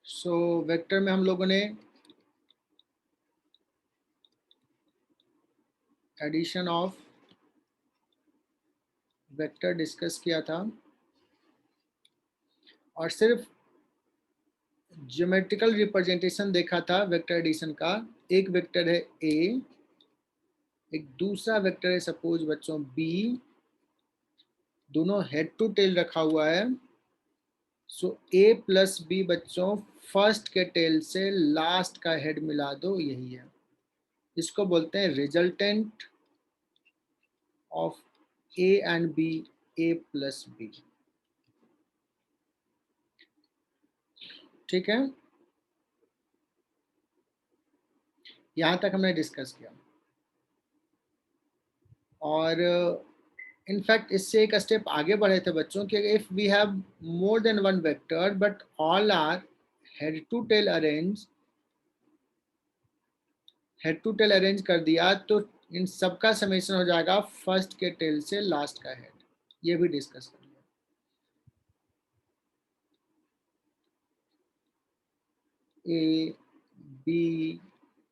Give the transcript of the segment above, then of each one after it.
So vector में हम लोगों ने एडिशन ऑफ वेक्टर डिस्कस किया था और सिर्फ ज्योमेट्रिकल रिप्रेजेंटेशन देखा था वेक्टर एडिशन का। एक वेक्टर है ए, एक दूसरा वेक्टर है सपोज बच्चों बी, दोनों हेड टू टेल रखा हुआ है। सो ए प्लस बी बच्चों फर्स्ट के टेल से लास्ट का हेड मिला दो, यही है। इसको बोलते हैं resultant of a and b, a plus b. ठीक है, यहां तक हमने डिस्कस किया। और इनफैक्ट इससे एक स्टेप आगे बढ़े थे बच्चों कि if we have more than one vector but all are head to tail arrange, head to tail arrange कर दिया तो इन सबका समेशन हो जाएगा फर्स्ट के टेल से लास्ट का हेड। ये भी डिस्कस कर लिया। ए बी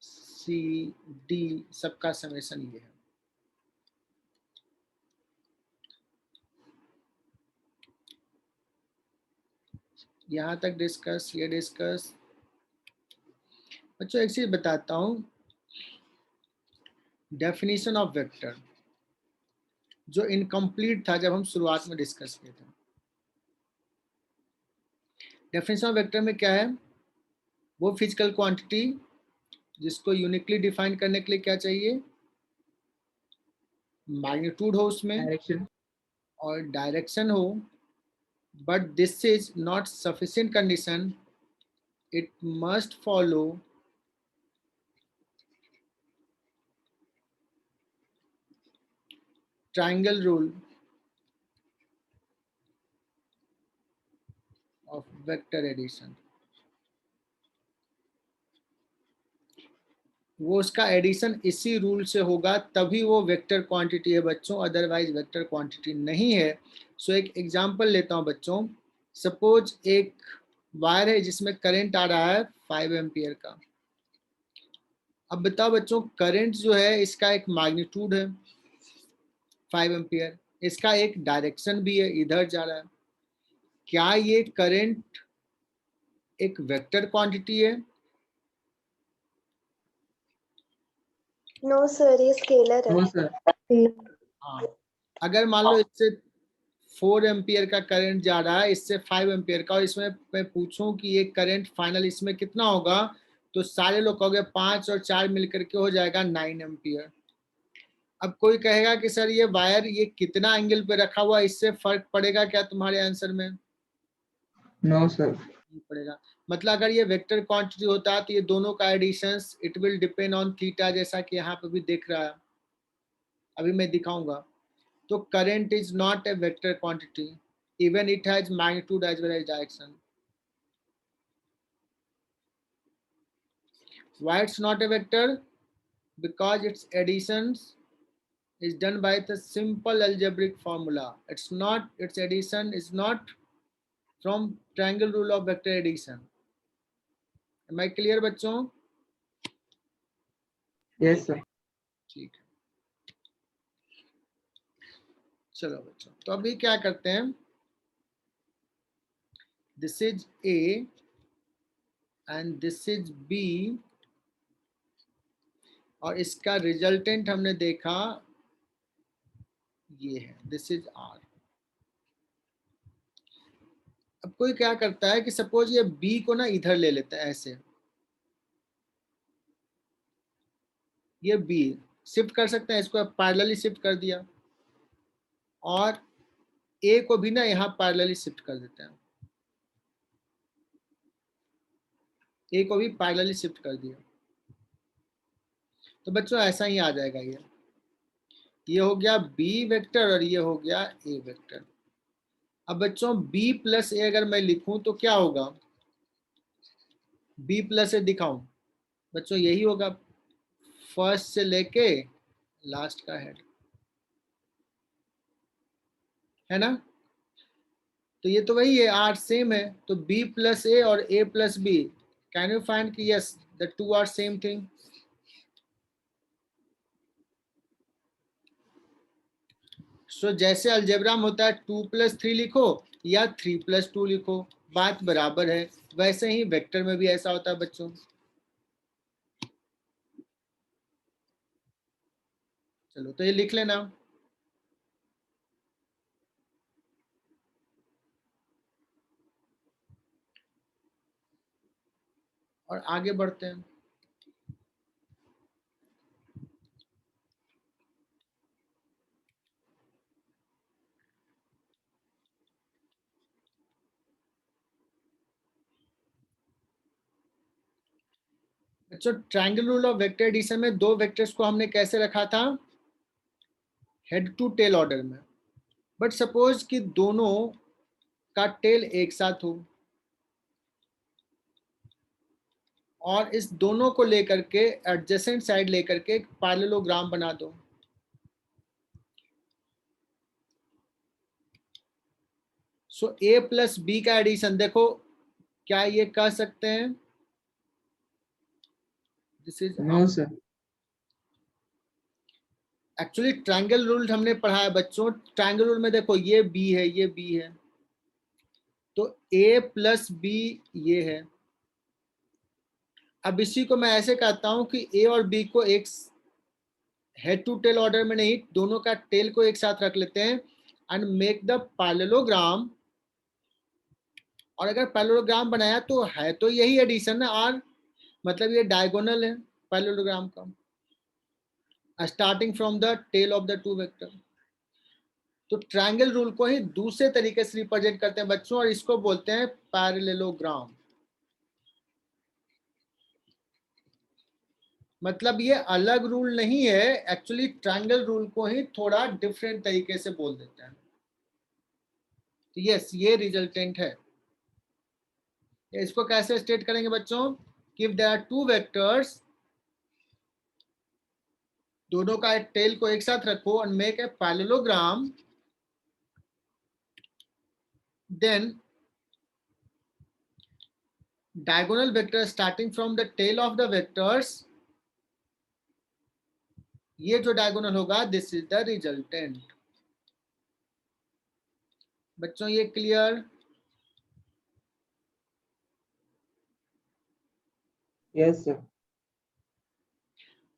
सी डी सबका समेशन ये है। यहां तक डिस्कस, ये डिस्कस। बच्चों एक चीज बताता हूं, डेफिनेशन ऑफ वेक्टर जो इनकम्प्लीट था जब हम शुरुआत में डिस्कस किए थे। डेफिनेशन ऑफ वेक्टर में क्या है, वो फिजिकल क्वांटिटी जिसको यूनिकली डिफाइन करने के लिए क्या चाहिए, मैग्नीट्यूड हो उसमें डायरेक्शन और डायरेक्शन हो। But this is not sufficient condition, it must follow triangle rule of vector addition. वो उसका एडिशन इसी रूल से होगा तभी वो वेक्टर क्वांटिटी है बच्चों, अदरवाइज वेक्टर क्वांटिटी नहीं है। सो एक एग्जांपल लेता हूं बच्चों, सपोज एक वायर है जिसमें करंट आ रहा है 5 एम्पियर का। अब बताओ बच्चों, करंट जो है इसका एक मैग्नीट्यूड है 5 एम्पियर, इसका एक डायरेक्शन भी है, इधर जा रहा है। क्या ये करंट एक वेक्टर क्वांटिटी है? नो सर, ये स्केलर है। No sir. हाँ, अगर मान लो इससे 4 एम्पियर का करंट जा रहा है, इससे 5 एम्पियर का, और इसमें मैं पूछूं कि ये करंट फाइनल इसमें कितना होगा, तो सारे लोग कहोगे 5 और 4 मिलकर के हो जाएगा 9 एम्पियर। अब कोई कहेगा कि सर ये वायर ये कितना एंगल पे रखा हुआ, इससे फर्क पड़ेगा क्या तुम्हारे आंसर में? No sir. नहीं पड़ेगा। मतलब अगर ये वेक्टर क्वांटिटी होता तो ये दोनों का addition it will depend on theta, जैसा कि यहाँ पे भी दिख रहा है, अभी मैं दिखाऊंगा। तो current is not a vector quantity, even it has magnitude as well as direction. Why it's not a vector? Because its additions is done by the simple algebraic formula. Its addition is not from triangle rule of vector addition. Am I clear बच्चों? Yes sir. ठीक है, चलो बच्चों, तो अभी क्या करते हैं, this is A and this is B, और इसका रिजल्टेंट हमने देखा ये है, दिस इज आर। अब कोई क्या करता है कि सपोज ये बी को ना इधर ले लेता है ऐसे, ये बी शिफ्ट कर सकते हैं, इसको पैरेलली शिफ्ट कर दिया, और ए को भी ना यहाँ पैरेलली शिफ्ट कर देते हैं, ए को भी पैरेलली शिफ्ट कर दिया, तो बच्चों ऐसा ही आ जाएगा। ये हो गया बी वेक्टर और ये हो गया ए वेक्टर। अब बच्चों बी प्लस ए अगर मैं लिखूं तो क्या होगा, बी प्लस ए दिखाऊं बच्चों, यही होगा, फर्स्ट से लेके लास्ट का हेड, है ना? तो ये तो वही है, आर सेम है, तो बी प्लस ए और A plus B, can you find कि yes the two are same thing? So जैसे अलजेब्रा में होता है 2+3 लिखो या 3+2 लिखो, बात बराबर है, वैसे ही वेक्टर में भी ऐसा होता है बच्चों। चलो तो ये लिख लेना और आगे बढ़ते हैं। बच्चों triangle rule of vector addition में दो वेक्टर्स को हमने कैसे रखा था? हेड टू टेल ऑर्डर में। बट सपोज कि दोनों का टेल एक साथ हो और इस दोनों को लेकर के एडजेसेंट साइड लेकर के एक पैरेललोग्राम बना दो। सो ए प्लस बी का एडिशन देखो, क्या ये कर सकते हैं? This is no sir. Actually triangle rule हमने पढ़ा है बच्चों। ट्रायंगल रूल में देखो ये बी है, ये बी है, तो ए प्लस बी ये है। अब इसी को मैं ऐसे कहता हूं कि ए और बी को एक हेड टू टेल ऑर्डर में नहीं, दोनों का टेल को एक साथ रख लेते हैं एंड मेक द पैरेललोग्राम। और अगर पैरेललोग्राम बनाया तो है तो यही एडिशन है, आर मतलब ये डायगोनल है पैरेललोग्राम का, starting from the tail of the two vector. तो ट्रायंगल रूल को ही दूसरे तरीके से रिप्रेजेंट करते हैं बच्चों, और इसको बोलते हैं पैरेललोग्राम। मतलब ये अलग रूल नहीं है, एक्चुअली ट्रायंगल रूल को ही थोड़ा डिफरेंट तरीके से बोल देते हैं। तो यस ये रिजल्टेंट है। इसको कैसे स्टेट करेंगे बच्चों? कि if there are two vectors, दोनों का टेल को एक साथ रखो और make a parallelogram, then diagonal vector starting from the tail of the vectors, ये जो डायगोनल होगा दिस इज द रिजल्टेंट। बच्चों ये क्लियर? Yes sir.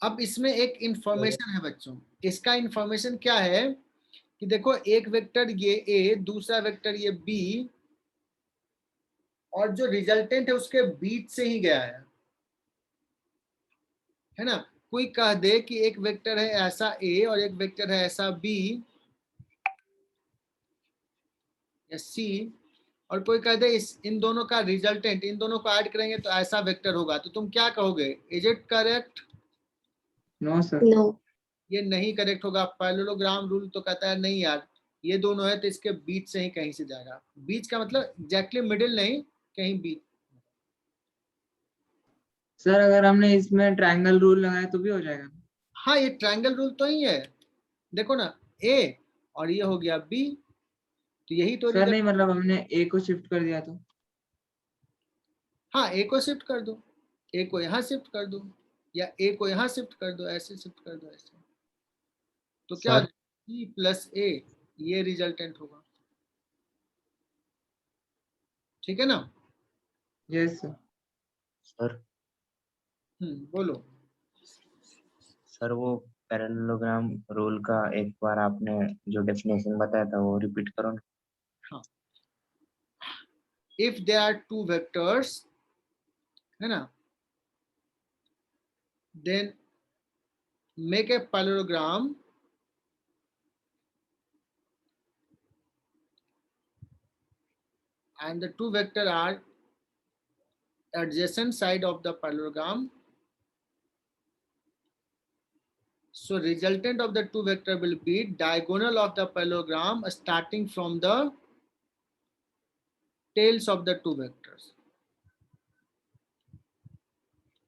अब इसमें एक इंफॉर्मेशन है बच्चों। इसका इंफॉर्मेशन क्या है कि देखो एक वेक्टर ये ए, दूसरा वेक्टर ये बी, और जो रिजल्टेंट है उसके बीच से ही गया है ना? कोई कह दे कि एक वेक्टर है ऐसा ए और एक वेक्टर है ऐसा बी या सी, और कोई कह दे इन दोनों का रिजल्टेंट, इन दोनों को ऐड करेंगे तो ऐसा वेक्टर होगा, तो तुम क्या कहोगे? Is it correct? No sir. No. ये नहीं करेक्ट होगा। पैरेललोग्राम रूल तो कहता है नहीं यार, ये दोनों है तो इसके बीच से ही कहीं से जाएगा। बीच का मतलब एग्जैक्टली मिडिल नहीं, कहीं बीच। सर अगर हमने इसमें ट्रायंगल रूल लगाया तो भी हो जाएगा? हाँ ये ट्रायंगल रूल तो ही है, देखो ना, ए और ये हो गया बी, तो यही तो सर रिजल्ट। नहीं, मतलब हमने ए को शिफ्ट कर दिया तो? हाँ ए को शिफ्ट कर दो, ए को यहाँ शिफ्ट कर दो, या ए को यहाँ शिफ्ट कर दो, ऐसे शिफ्ट कर दो ऐसे, तो क्या सर बी प्लस ए, ये रिजल्टेंट होगा। ठीक है ना? Yes sir. सर बोलो। सर वो पैरेललोग्राम रूल का एक बार आपने जो डेफिनेशन बताया था वो रिपीट करो ना। हाँ, if there are two vectors, है ना, then make a parallelogram and the two vector are adjacent side of the parallelogram, so resultant of the two vector will be diagonal of the parallelogram starting from the tails of the two vectors।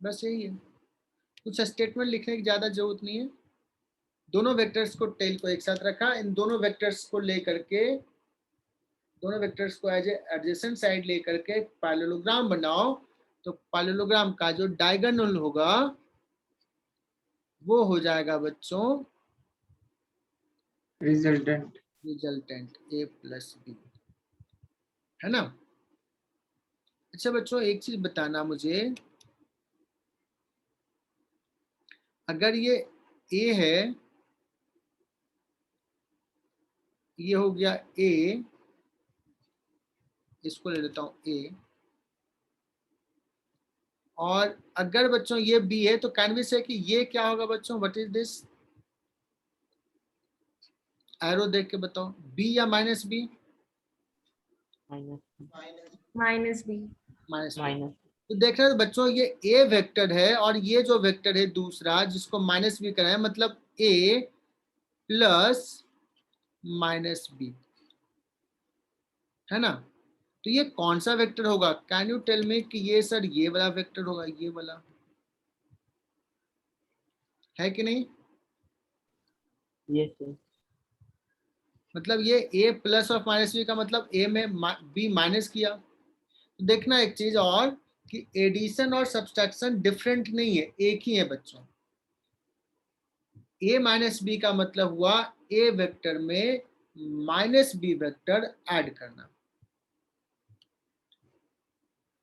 बस यही है, कुछ statement लिखने की ज्यादा जरूरत नहीं है। दोनों वेक्टर्स को टेल को एक साथ रखा, इन दोनों वेक्टर्स को लेकर के दोनों वेक्टर्स को एज एडजेसेंट साइड लेकर के पैरेललोग्राम बनाओ, तो पैरेललोग्राम का जो डायगोनल होगा वो हो जाएगा बच्चों resultant. Resultant a plus B, है ना। अच्छा बच्चों एक चीज बताना मुझे, अगर ये a है, ये हो गया a, इसको ले लेता हूं a, और अगर बच्चों ये b है तो कैन वी से कि ये क्या होगा बच्चों, व्हाट इज दिस, एरो देख के बताओ, b या minus b, minus B. Minus b। Minus तो देख रहे हो बच्चों ये a वेक्टर है और ये जो वेक्टर है दूसरा जिसको माइनस b कराए, मतलब a प्लस माइनस b, है ना। तो ये कौन सा वेक्टर होगा, कैन यू टेल मी कि ये सर ये वाला वेक्टर होगा, ये वाला, है कि नहीं। यस मतलब ये a plus of minus B का मतलब a में b माइनस किया। तो देखना एक चीज और कि एडिशन और सब्सट्रैक्शन डिफरेंट नहीं है, एक ही है बच्चों। a माइनस बी का मतलब हुआ a वेक्टर में माइनस बी वेक्टर ऐड करना।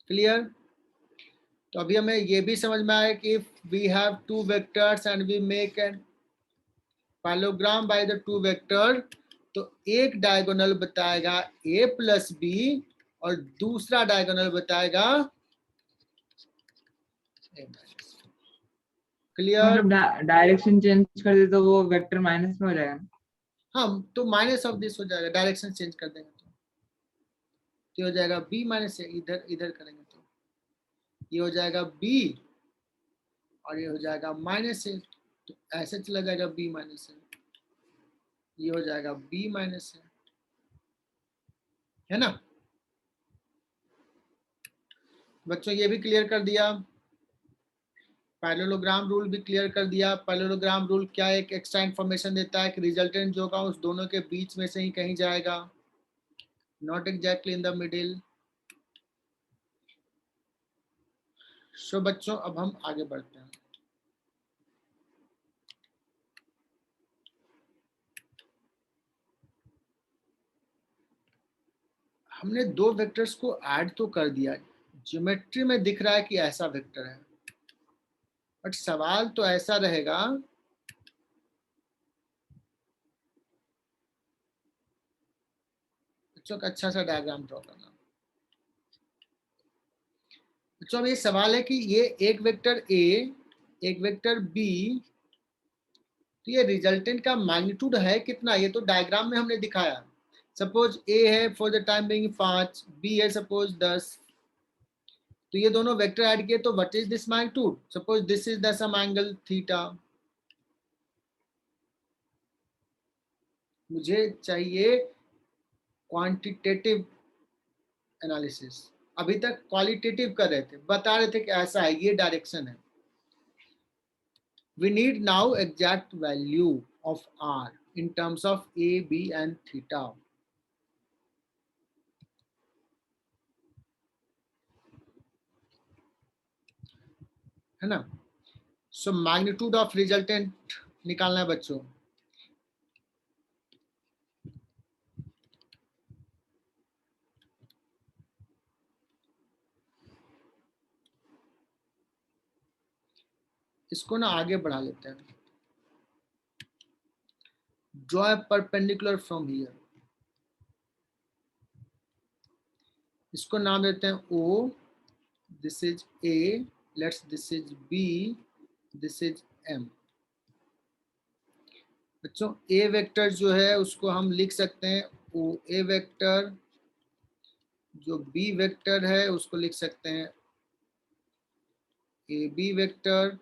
क्लियर। तो अभी हमें ये भी समझ में आया कि if we have two vectors and we make an parallelogram by the two vector, तो एक डायगोनल बताएगा a प्लस बी और दूसरा डायगोनल बताएगा a माइनस। क्लियर। मतलब डायरेक्शन चेंज कर दे तो वो वेक्टर माइनस में हो जाएगा ना? हाँ तो माइनस ऑफ दिस हो जाएगा, डायरेक्शन चेंज कर देंगे तो ये हो जाएगा b माइनस से, इधर इधर करेंगे तो ये हो जाएगा b और ये हो जाएगा माइनस से, तो ऐसे चला जाएगा b माइनस से, ये हो जाएगा b माइनस से, है ना। बच्चों ये भी क्लियर कर दिया, पैरेललोग्राम रूल भी क्लियर कर दिया। पैरेललोग्राम रूल क्या एक एक्स्ट्रा इन्फॉर्मेशन देता है कि रिजल्टेंट जो होगा उस दोनों के बीच में से ही कहीं जाएगा, not exactly in the middle. So बच्चों अब हम आगे बढ़ते हैं। हमने दो वेक्टर्स को ऐड तो कर दिया, ज्योमेट्री में दिख रहा है कि ऐसा वेक्टर है, बट सवाल तो ऐसा रहेगा बच्चों का, अच्छा सा डायग्राम ड्रॉ करना। बच्चों अब ये सवाल है कि ये एक वेक्टर a एक वेक्टर b, तो ये रिजल्टेंट का मैग्नीट्यूड है कितना, ये तो डायग्राम में हमने दिखाया। सपोज a है for the time being 5, b है सपोज 10, तो ये दोनों वेक्टर ऐड किए तो what is this magnitude, suppose this is the some angle theta. मुझे चाहिए क्वांटिटेटिव एनालिसिस, अभी तक क्वालिटेटिव कर रहे थे, बता रहे थे कि ऐसा है, ये डायरेक्शन है। we need now exact value of r in terms of a, b and theta, है ना। सो मैग्नीट्यूड ऑफ रिजल्टेंट निकालना है बच्चों। इसको ना आगे बढ़ा लेते हैं, draw a perpendicular from here, इसको नाम देते हैं o, this is a, let's this is b, this is m। बच्चों a वेक्टर जो है उसको हम लिख सकते हैं o a वेक्टर, जो b वेक्टर है उसको लिख सकते हैं ए बी वेक्टर,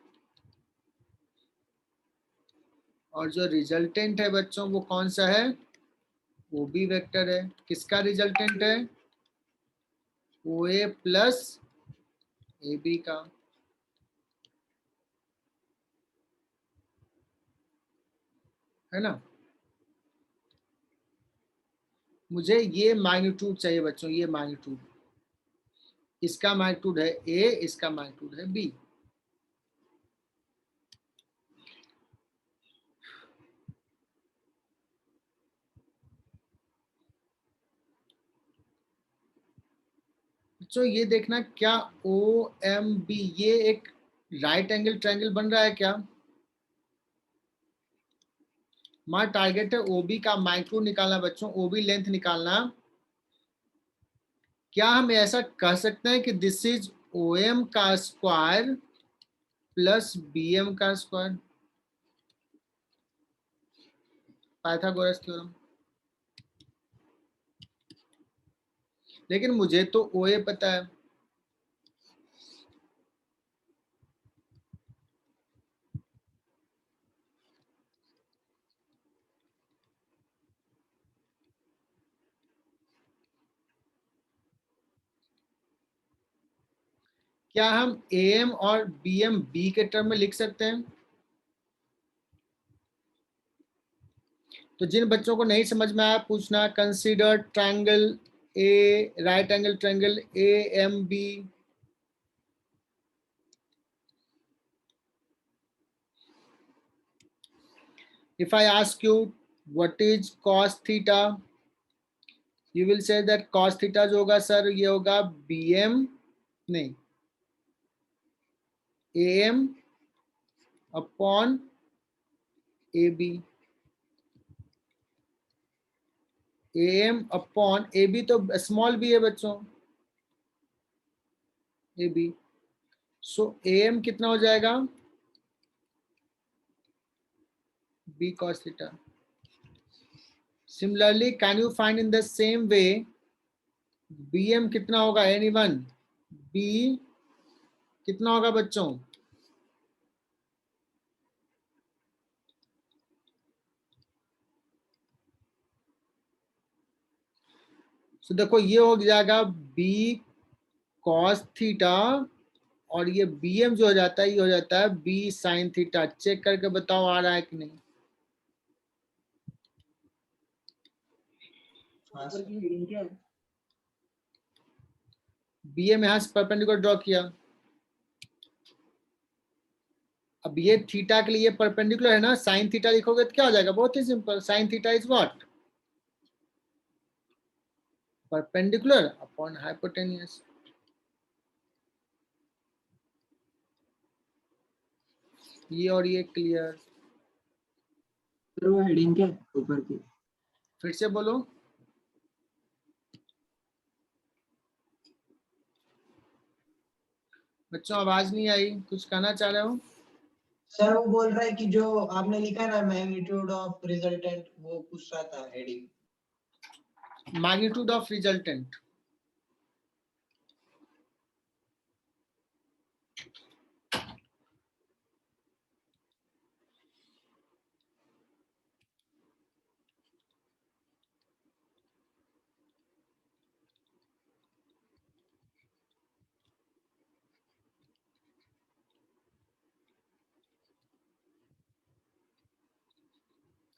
और जो रिजल्टेंट है बच्चों वो कौन सा है, वो भी वेक्टर है। किसका रिजल्टेंट है, ओ ए प्लस ए बी का, है ना। मुझे ये मैग्नीट्यूड चाहिए बच्चों, ये मैग्नीट्यूड, इसका मैग्नीट्यूड है ए, इसका मैग्नीट्यूड है बी। बच्चों ये देखना क्या ओ एम बी ये एक राइट एंगल ट्रायंगल बन रहा है क्या? हमारा टारगेट है ओबी का मैग्नीट्यूड निकालना बच्चों, ओबी लेंथ निकालना। क्या हम ऐसा कह सकते हैं कि दिस इज ओ एम का स्क्वायर प्लस बी एम का स्क्वायर, पाइथागोरस थ्योरम। लेकिन मुझे तो ओ ए पता है। क्या हम ए एम और बी एम बी के टर्म में लिख सकते हैं? तो जिन बच्चों को नहीं समझ में आया पूछना। Consider triangle A, right angle triangle A M B. If I ask you what is cos theta, you will say that cos theta जो होगा सर ये होगा bm, नहीं, am upon ab, am upon ab तो small b है बच्चों, ab, so am कितना हो जाएगा b cos theta. Similarly, can you find in the same way bm कितना होगा anyone? b कितना होगा बच्चों? so देखो ये हो जाएगा b cos थीटा और ये bm जो हो जाता है ये हो जाता है b sin थीटा। चेक करके बताओ आ रहा है कि नहीं? bm यहां से परपेंडिकुलर ड्रॉ किया। अब ये थीटा के लिए परपेंडिकुलर है ना, साइन थीटा लिखोगे तो क्या हो जाएगा? बहुत ही simple, sine theta is what? Perpendicular upon hypotenuse. ये और ये क्लियर? वो हेडिंग क्या ऊपर की? फिर से बोलो। बच्चों आवाज नहीं आई, कुछ कहना चाह रहे हो? सर वो बोल रहा है कि जो आपने लिखा ना मैग्नीट्यूड ऑफ रिजल्टेंट, वो पूछ रहा था हेडिंग। मैग्नीट्यूड ऑफ रिजल्टेंट,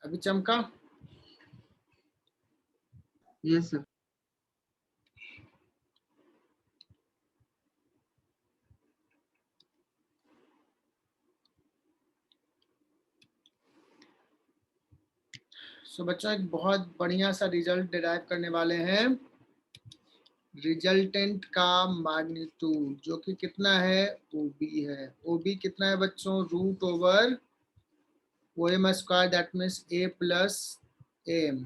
अभी चमका? Yes sir. सो बच्चों एक बहुत बढ़िया सा रिजल्ट डिराइव करने वाले हैं। रिजल्टेंट का मैग्नीट्यूड जो कि कितना है? ओबी है। ओबी कितना है बच्चों? Root over O M square, that means A plus M.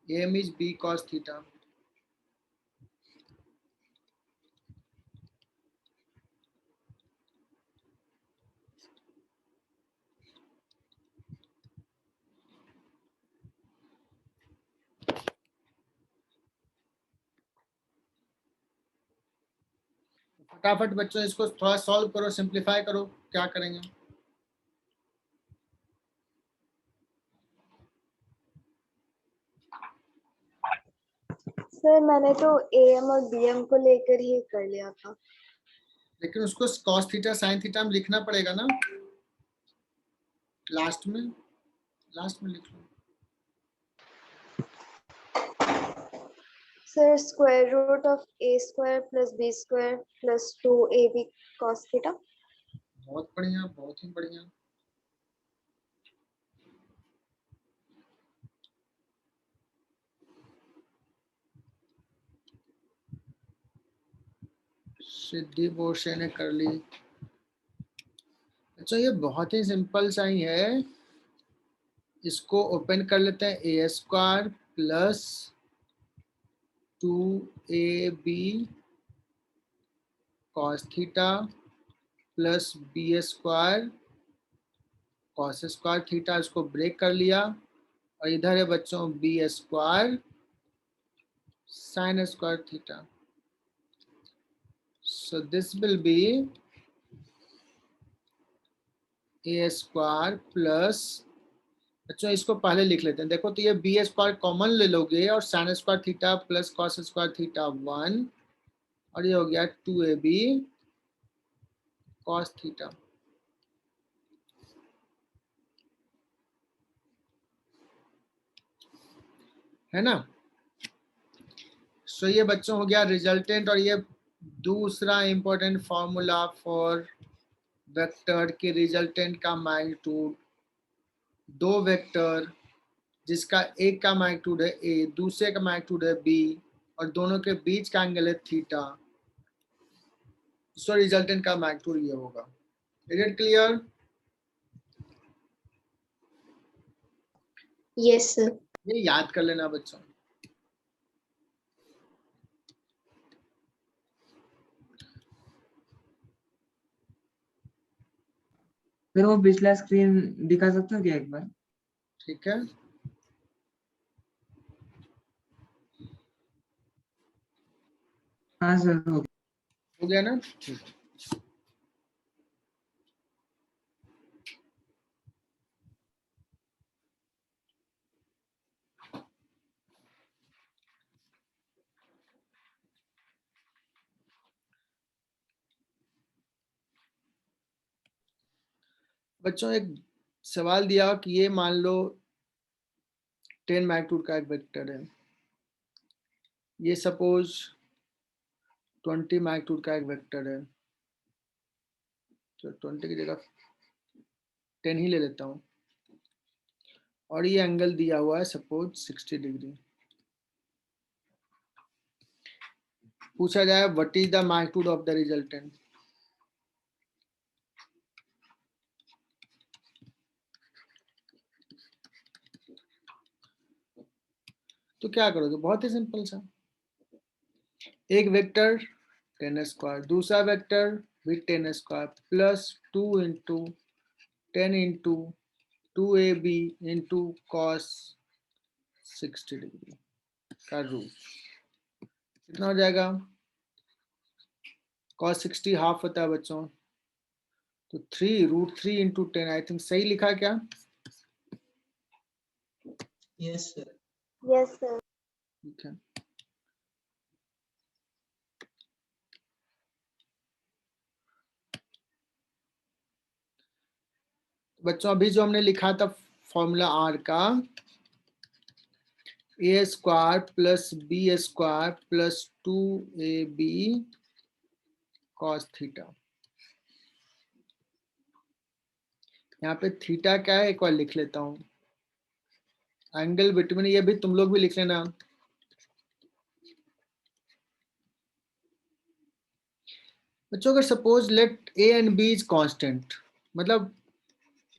M is B cos theta. फटाफट बच्चों इसको थोड़ा सॉल्व करो, सिंप्लीफाई करो, क्या करेंगे? सर मैंने तो एम और बीएम को लेकर ही कर लिया था। लेकिन उसको cos थीटा sin थीटा में लिखना पड़ेगा ना। लास्ट में लिख लो। Sir, square root of a square plus b square plus 2ab cos theta. बहुत बढ़िया, बहुत ही बढ़िया। सिद्धि बोशे ने कर ली। अच्छा, ये बहुत ही सिंपल सा ही है, इसको ओपन कर लेते हैं। A square plus 2ab cos theta plus B square cos square theta, इसको ब्रेक कर लिया। और इधर है बच्चों B square sin square theta. So this will be a square plus, अच्छा इसको पहले लिख लेते हैं। देखो तो ये बी स्क्वायर कॉमन ले लोगे और sine square theta plus cos square theta 1, और ये हो गया 2ab कॉस थीटा। है ना। सो ये बच्चों हो गया रिजल्टेंट। और ये दूसरा इंपॉर्टेंट फॉर्मूला फॉर वेक्टर के रिजल्टेंट का मैग्नीट्यूड, दो वेक्टर जिसका एक का मैग्नीट्यूड है ए, दूसरे का मैग्नीट्यूड है बी, और दोनों के बीच का एंगल है थीटा, सो रिजल्टेंट का मैग्नीट्यूड ये होगा। Is it clear? Yes, sir. ये याद कर लेना बच्चों। फिर वो पिछला स्क्रीन दिखा सकते हो क्या एक बार? ठीक है, हाँ सर, हो गया ना। ठीक है। बच्चों एक सवाल दिया कि ये मान लो 10 मैग्नीट्यूड का एक वेक्टर है, ये सपोज 20 मैग्नीट्यूड का एक वेक्टर है, तो 20 की जगह 10 ही ले लेता हूँ, और ये एंगल दिया हुआ है सपोज 60 डिग्री। पूछा जाए what is the magnitude of the resultant, तो क्या करोगे? बहुत ही सिंपल सा, एक वेक्टर 10 स्क्वायर, दूसरा वेक्टर भी 10 square plus 2 into 10 into 2ab into cos 60 degree का रूट। कितना हो जाएगा? कॉस 60 हाफ होता है बच्चों, तो 3√3 इंटू 10। आई थिंक सही लिखा क्या? Yes sir. Yes, sir. ठीक है। बच्चों अभी जो हमने लिखा था फॉर्मूला आर का, A square plus B square plus 2ab cos theta. यहाँ पे थीटा क्या है एक बार लिख लेता हूँ, एंगल बिटवीन, ये भी तुम लोग भी लिख लेना। बच्चों अगर suppose let A and B is constant, मतलब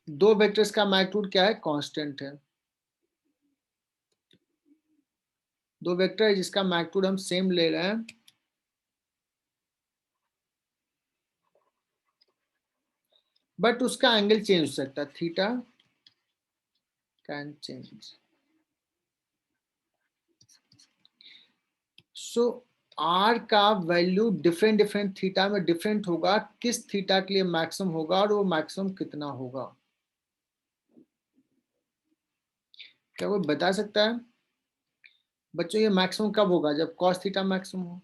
दो वेक्टर्स का मैग्नीट्यूड क्या है? कांस्टेंट है। दो वेक्टर है जिसका मैग्नीट्यूड हम सेम ले रहे हैं, बट उसका एंगल चेंज हो सकता है, theta can change. So R का वैल्यू डिफरेंट डिफरेंट थीटा में डिफरेंट होगा, किस थीटा के लिए मैक्सिमम होगा और वो मैक्सिमम कितना होगा? क्या कोई बता सकता है बच्चों? ये मैक्सिमम कब होगा? जब कॉस थीटा मैक्सिमम हो।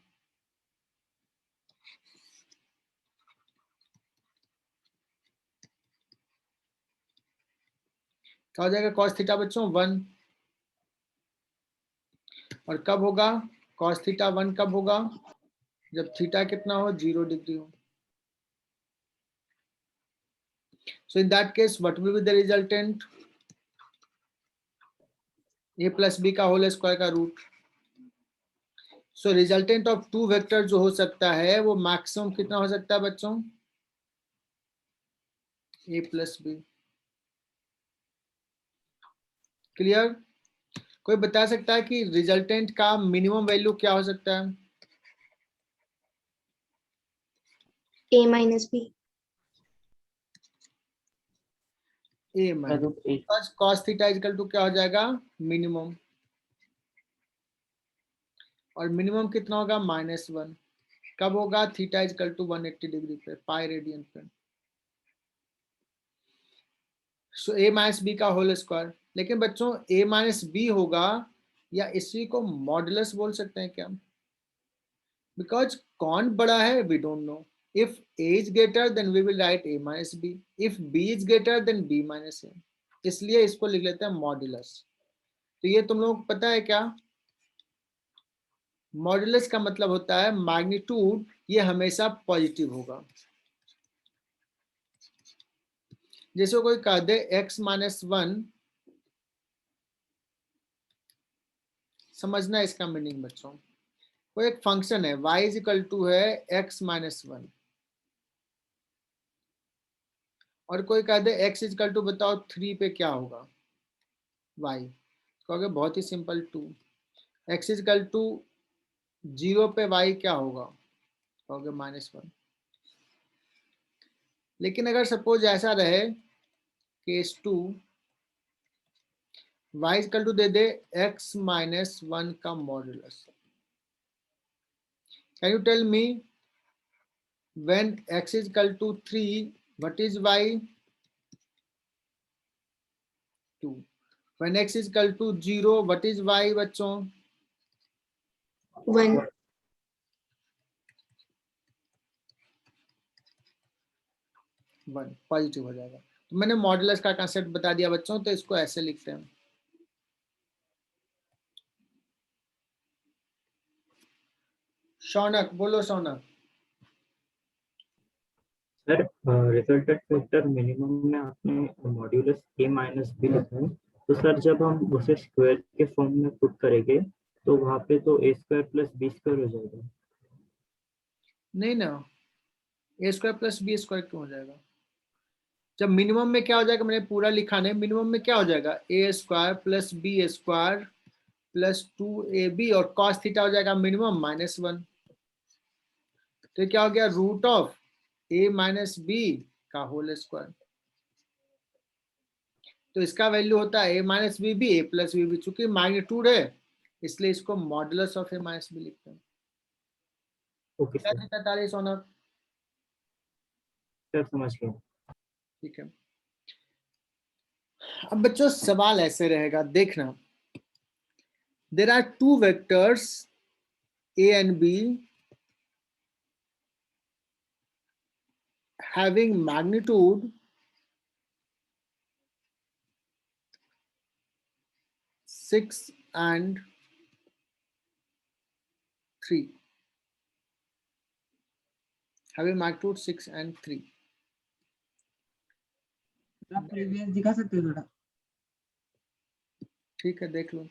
क्या हो जाएगा कॉस थीटा बच्चों 1, और कब होगा कॉस थीटा 1 कब होगा, जब थीटा कितना हो 0 डिग्री हो. So in that case, what will be the resultant? a plus b का होल स्क्वायर का root. So resultant of two vector जो हो सकता है वो मैक्सिमम कितना हो सकता है बच्चों, a प्लस बी. क्लियर? कोई बता सकता है कि रिजल्टेंट का मिनिमम वैल्यू क्या हो सकता है? A minus B. a minus cos theta equal to क्या हो जाएगा मिनिमम, और मिनिमम कितना होगा -1. कब होगा थीटा इक्वल टू 180 डिग्री पे पाई रेडियन पे. सो a माइनस बी का होल स्क्वायर. लेकिन बच्चों a माइनस बी होगा या इसी को मॉडुलस बोल सकते हैं क्या? बिकॉज कौन बड़ा है वी डोंट नो. इफ a is greater then we will write a minus b, if b is greater then b minus a. इसलिए इसको लिख लेते हैं मॉडुलस. तो ये तुम लोग पता है क्या, मॉडुलस का मतलब होता है मैग्नीट्यूड, ये हमेशा पॉजिटिव होगा. जैसे कोई कह दे x माइनस 1, समझना इसका मीनिंग बच्चों. कोई एक फंक्शन है y इज इक्वल टू है x माइनस 1, और कोई कह दे x इज इक्वल टू बताओ 3 पे क्या होगा y, कहोगे बहुत ही simple 2. x is equal to 0 पे y क्या होगा, कहोगे -1. लेकिन अगर सपोज ऐसा रहे case 2, y is equal to दे दे x माइनस 1 का modulus. Can you tell me when x is equal to 3 what is y? 2. when x is equal to 0 what is y बच्चों? 1. 1 पॉजिटिव हो जाएगा. तो मैंने मॉडुलस का कंसेप्ट बता दिया बच्चों, तो इसको ऐसे लिखते हैं. शौनक बोलो Shaunak. Sir resultant vector minimum में आपने मॉड्यूलस a माइनस बी लिखा है, तो सर जब हम उसे स्क्वायर के फॉर्म में पुट करेंगे तो वहाँ पे तो a square plus B square हो जाएगा. नहीं ना, a square plus B square क्यों हो जाएगा? जब मिनिमम में क्या हो जाएगा, मैंने पूरा लिखा नहीं, मिनिमम में क्या हो जाएगा a square plus B square plus 2ab, और cos थीटा हो जाएगा मिनिमम -1. तो क्या हो गया root of a minus B का होल स्क्वायर. तो इसका वैल्यू होता है a माइनस बी भी a प्लस बी भी, चूंकि मैग्नीट्यूड है इसलिए इसको modulus of a minus B लिखते हैं. ओके क्या सर, दिक्कत आ रही है सोना? सर समझ गया. ठीक है. अब बच्चों सवाल ऐसे रहेगा, देखना. There are two vectors a and b having magnitude 6 and 3, having magnitude 6 and 3. आप प्रीवियस दिखा सकते हो थोड़ा? ठीक है देख लो.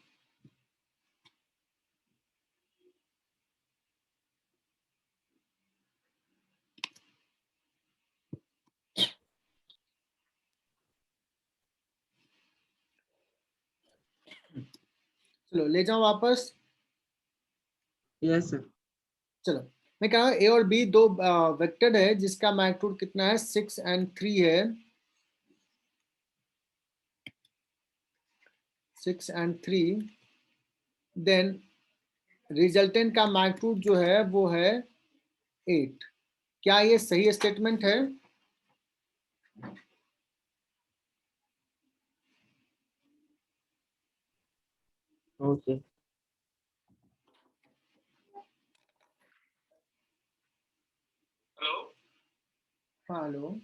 चलो ले जाओ वापस. Yes sir. चलो मैं कह रहा हूँ ए और बी दो वेक्टर है जिसका मैग्नीट्यूड कितना है 6 and 3 है. 6 and 3, देन रिजल्टेंट का मैग्नीट्यूड जो है वो है 8. क्या ये सही स्टेटमेंट है? ओके. हाँ हेलो.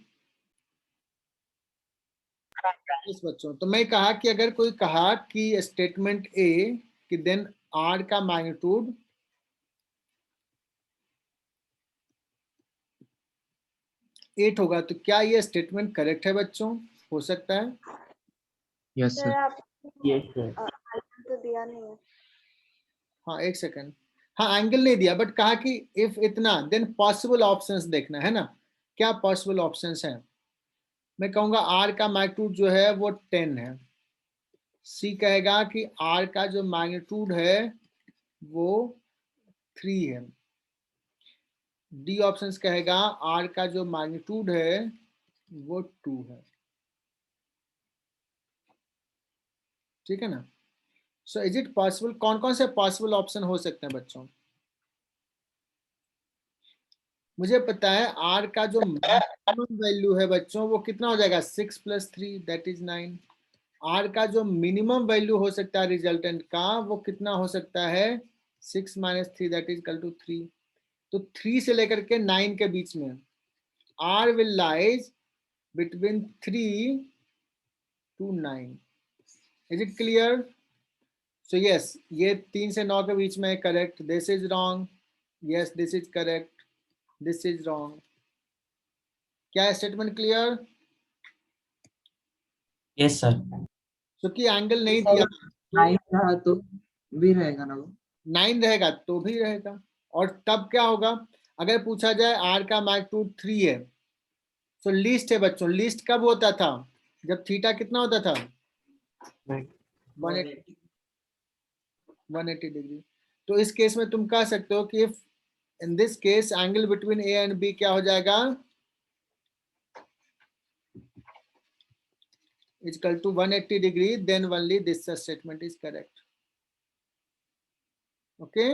इस बच्चों, तो मैं कहा कि अगर कोई कहा कि स्टेटमेंट ए कि देन आर का मैग्नीट्यूड 8 होगा, तो क्या ये स्टेटमेंट करेक्ट है बच्चों? हो सकता है। Yes sir sir. आपने यस सर। आइटम तो दिया नहीं है। हाँ एक सेकंड, हाँ एंगल नहीं दिया, बट कहा कि इफ इतना देन पॉसिबल ऑप्शंस देखना है ना, क्या पॉसिबल ऑप्शंस हैं? मैं कहूंगा आर का मैग्नीट्यूड जो है वो 10 है। सी कहेगा कि आर का जो मैग्नीट्यूड है वो 3 है। डी ऑप्शंस कहेगा आर का जो मैग्नीट्यूड है वो 2 है। ठीक है ना? सो इज इट पॉसिबल, कौन कौन से पॉसिबल ऑप्शन हो सकते हैं बच्चों? मुझे पता है आर का जो मैक्सिमम वैल्यू है बच्चों वो कितना हो जाएगा, 6 + 3 दैट इज 9। आर का जो मिनिमम वैल्यू हो सकता है रिजल्टेंट का वो कितना हो सकता है, 6 - 3 दैट इज इक्वल टू 3। तो 3 से लेकर के 9 के बीच में R will lies between 3 to 9। Is it clear? So yes, ये 3 से 9 के बीच में correct, this is wrong, yes this is correct, this is wrong. क्या स्टेटमेंट क्लियर? Yes sir. क्योंकि एंगल नहीं दिया, 9 रहा तो भी रहेगा ना वो। 9 रहेगा तो भी रहेगा। और तब क्या होगा, अगर पूछा जाए आर का मैग्नीट्यूड 3 है, तो लीस्ट है बच्चों, लीस्ट कब होता था, जब थीटा कितना होता था, 180 डिग्री। तो इस केस में तुम कह सकते हो कि if in this case angle between A and B क्या हो जाएगा, is equal to 180 degree, then only this statement is correct. Okay?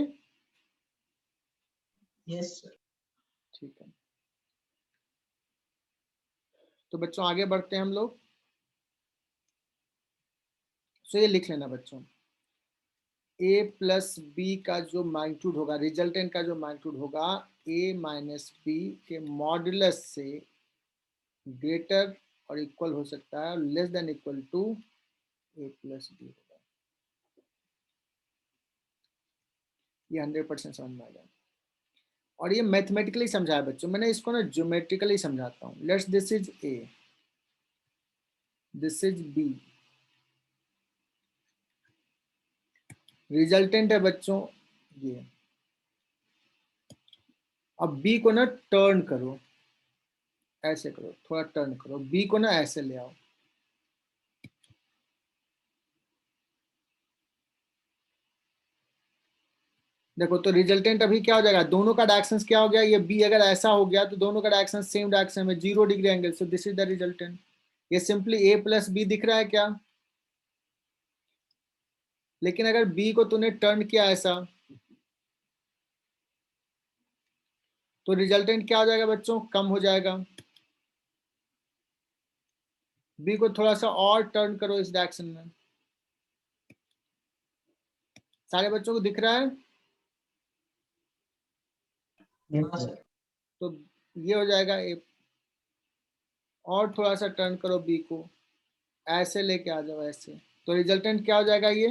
Yes sir. ठीक है, तो बच्चों आगे बढ़ते हैं हम लोग। सो ये लिख लेना बच्चों, a प्लस बी का जो मैग्नीट्यूड होगा, रिजल्टेंट का जो मैग्नीट्यूड होगा a माइनस बी के मॉडुलस से ग्रेटर और इक्वल हो सकता है, less than equal to a plus B होगा। ये 100% समझ में आ जाए। और ये मैथमेटिकली समझाया बच्चों, मैंने इसको ना ज्योमेट्रिकली समझाता हूँ। Let's this is a, this is b, resultant है बच्चों ये। अब b को ना टर्न करो, ऐसे करो, थोड़ा टर्न करो, b को ना ऐसे ले आओ। देखो तो रिजल्टेंट अभी क्या हो जाएगा, दोनों का डायरेक्शन क्या हो गया, ये b अगर ऐसा हो गया तो दोनों का डायरेक्शन सेम डायरेक्शन में 0 degree angle, so this is the resultant. ये सिंपली a प्लस बी दिख रहा है क्या? लेकिन अगर b को तूने टर्न किया ऐसा, तो रिजल्टेंट क्या हो जाएगा बच्चों, कम हो जाएगा। b को थोड़ा सा और टर्न करो इस डायरेक्शन में। सारे बच्चों को दिख रहा है? हाँ सर। तो ये हो जाएगा a, और थोड़ा सा टर्न करो b को, ऐसे लेके आ जाओ ऐसे, तो रिजल्टेंट क्या हो जाएगा, ये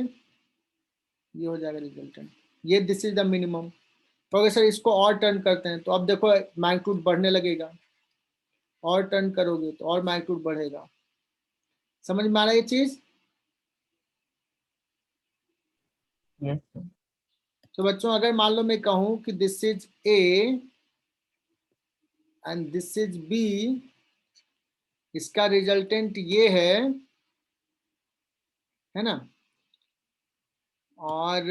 हो जाएगा रिजल्टेंट। ये दिस इज द मिनिमम। तो अगर सर इसको और टर्न करते हैं, तो अब देखो मैग्नीट्यूड बढ़ने लगेगा, और टर्न करोगे तो और मैग्नीट्यूड बढ़ेगा। समझ में आ रहा है ये चीज? Yes sir. तो बच्चों अगर मान लो मैं कहूं कि this is a and this is b, इसका रिजल्टेंट ये है ना, और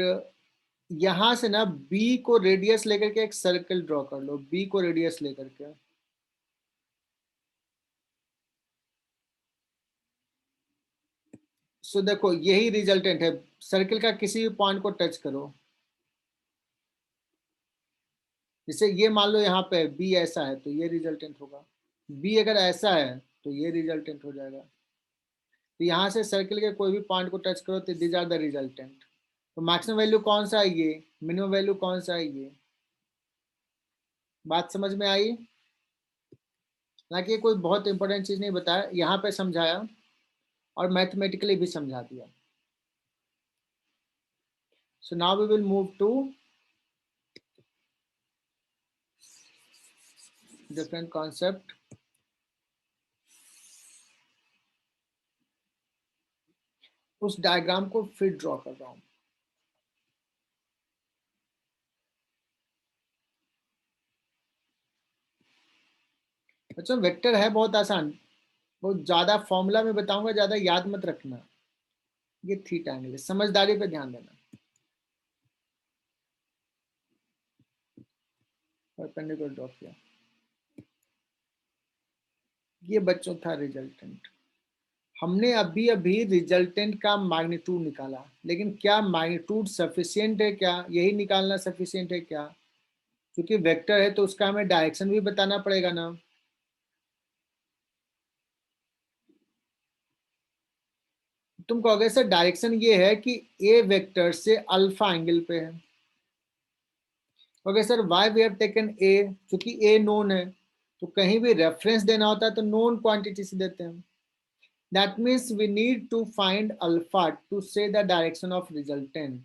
यहां से ना b को रेडियस लेकर के एक सर्कल ड्रॉ कर लो, b को रेडियस लेकर के। सो देखो यही रिजल्टेंट है, सर्कल का किसी भी पॉइंट को टच करो। जैसे ये मान लो यहाँ पे b ऐसा है तो ये रिजल्टेंट होगा, b अगर ऐसा है तो ये रिजल्टेंट हो जाएगा। तो यहाँ से सर्कल के कोई भी पॉइंट को टच करो तो दीज आर द रिजल्टेंट। तो मैक्सिमम वैल्यू कौन सा है ये, मिनिमम वैल्यू कौन सा है ये। बात समझ में आई? हालांकि कोई बहुत इंपॉर्टेंट चीज नहीं बताया, यहाँ पे समझाया और मैथमेटिकली भी समझा दिया। So now we will move to different concept. उस डायग्राम को फिर ड्रॉ कर रहा हूं। बच्चों वेक्टर है बहुत आसान, बहुत ज्यादा फॉर्मूला में बताऊंगा, ज्यादा याद मत रखना। ये थीटा एंगल है, समझदारी पे ध्यान देना। परपेंडिकुलर ड्रॉ किया, ये बच्चों था रिजल्टेंट। हमने अभी अभी रिजल्टेंट का मैग्नीट्यूड निकाला, लेकिन क्या मैग्नीट्यूड सफिशिएंट है? क्या यही निकालना सफिशिएंट है क्या? क्योंकि वेक्टर है तो उसका हमें डायरेक्शन भी बताना पड़ेगा ना। तुम कहोगे सर डायरेक्शन ये है कि ए वेक्टर से अल्फा एंगल पे है। Okay sir, why we have taken A? क्योंकि ए नोन है, तो कहीं भी रेफरेंस देना होता है तो नोन क्वांटिटी से देते हैं। That means we need to find alpha to say the direction of resultant.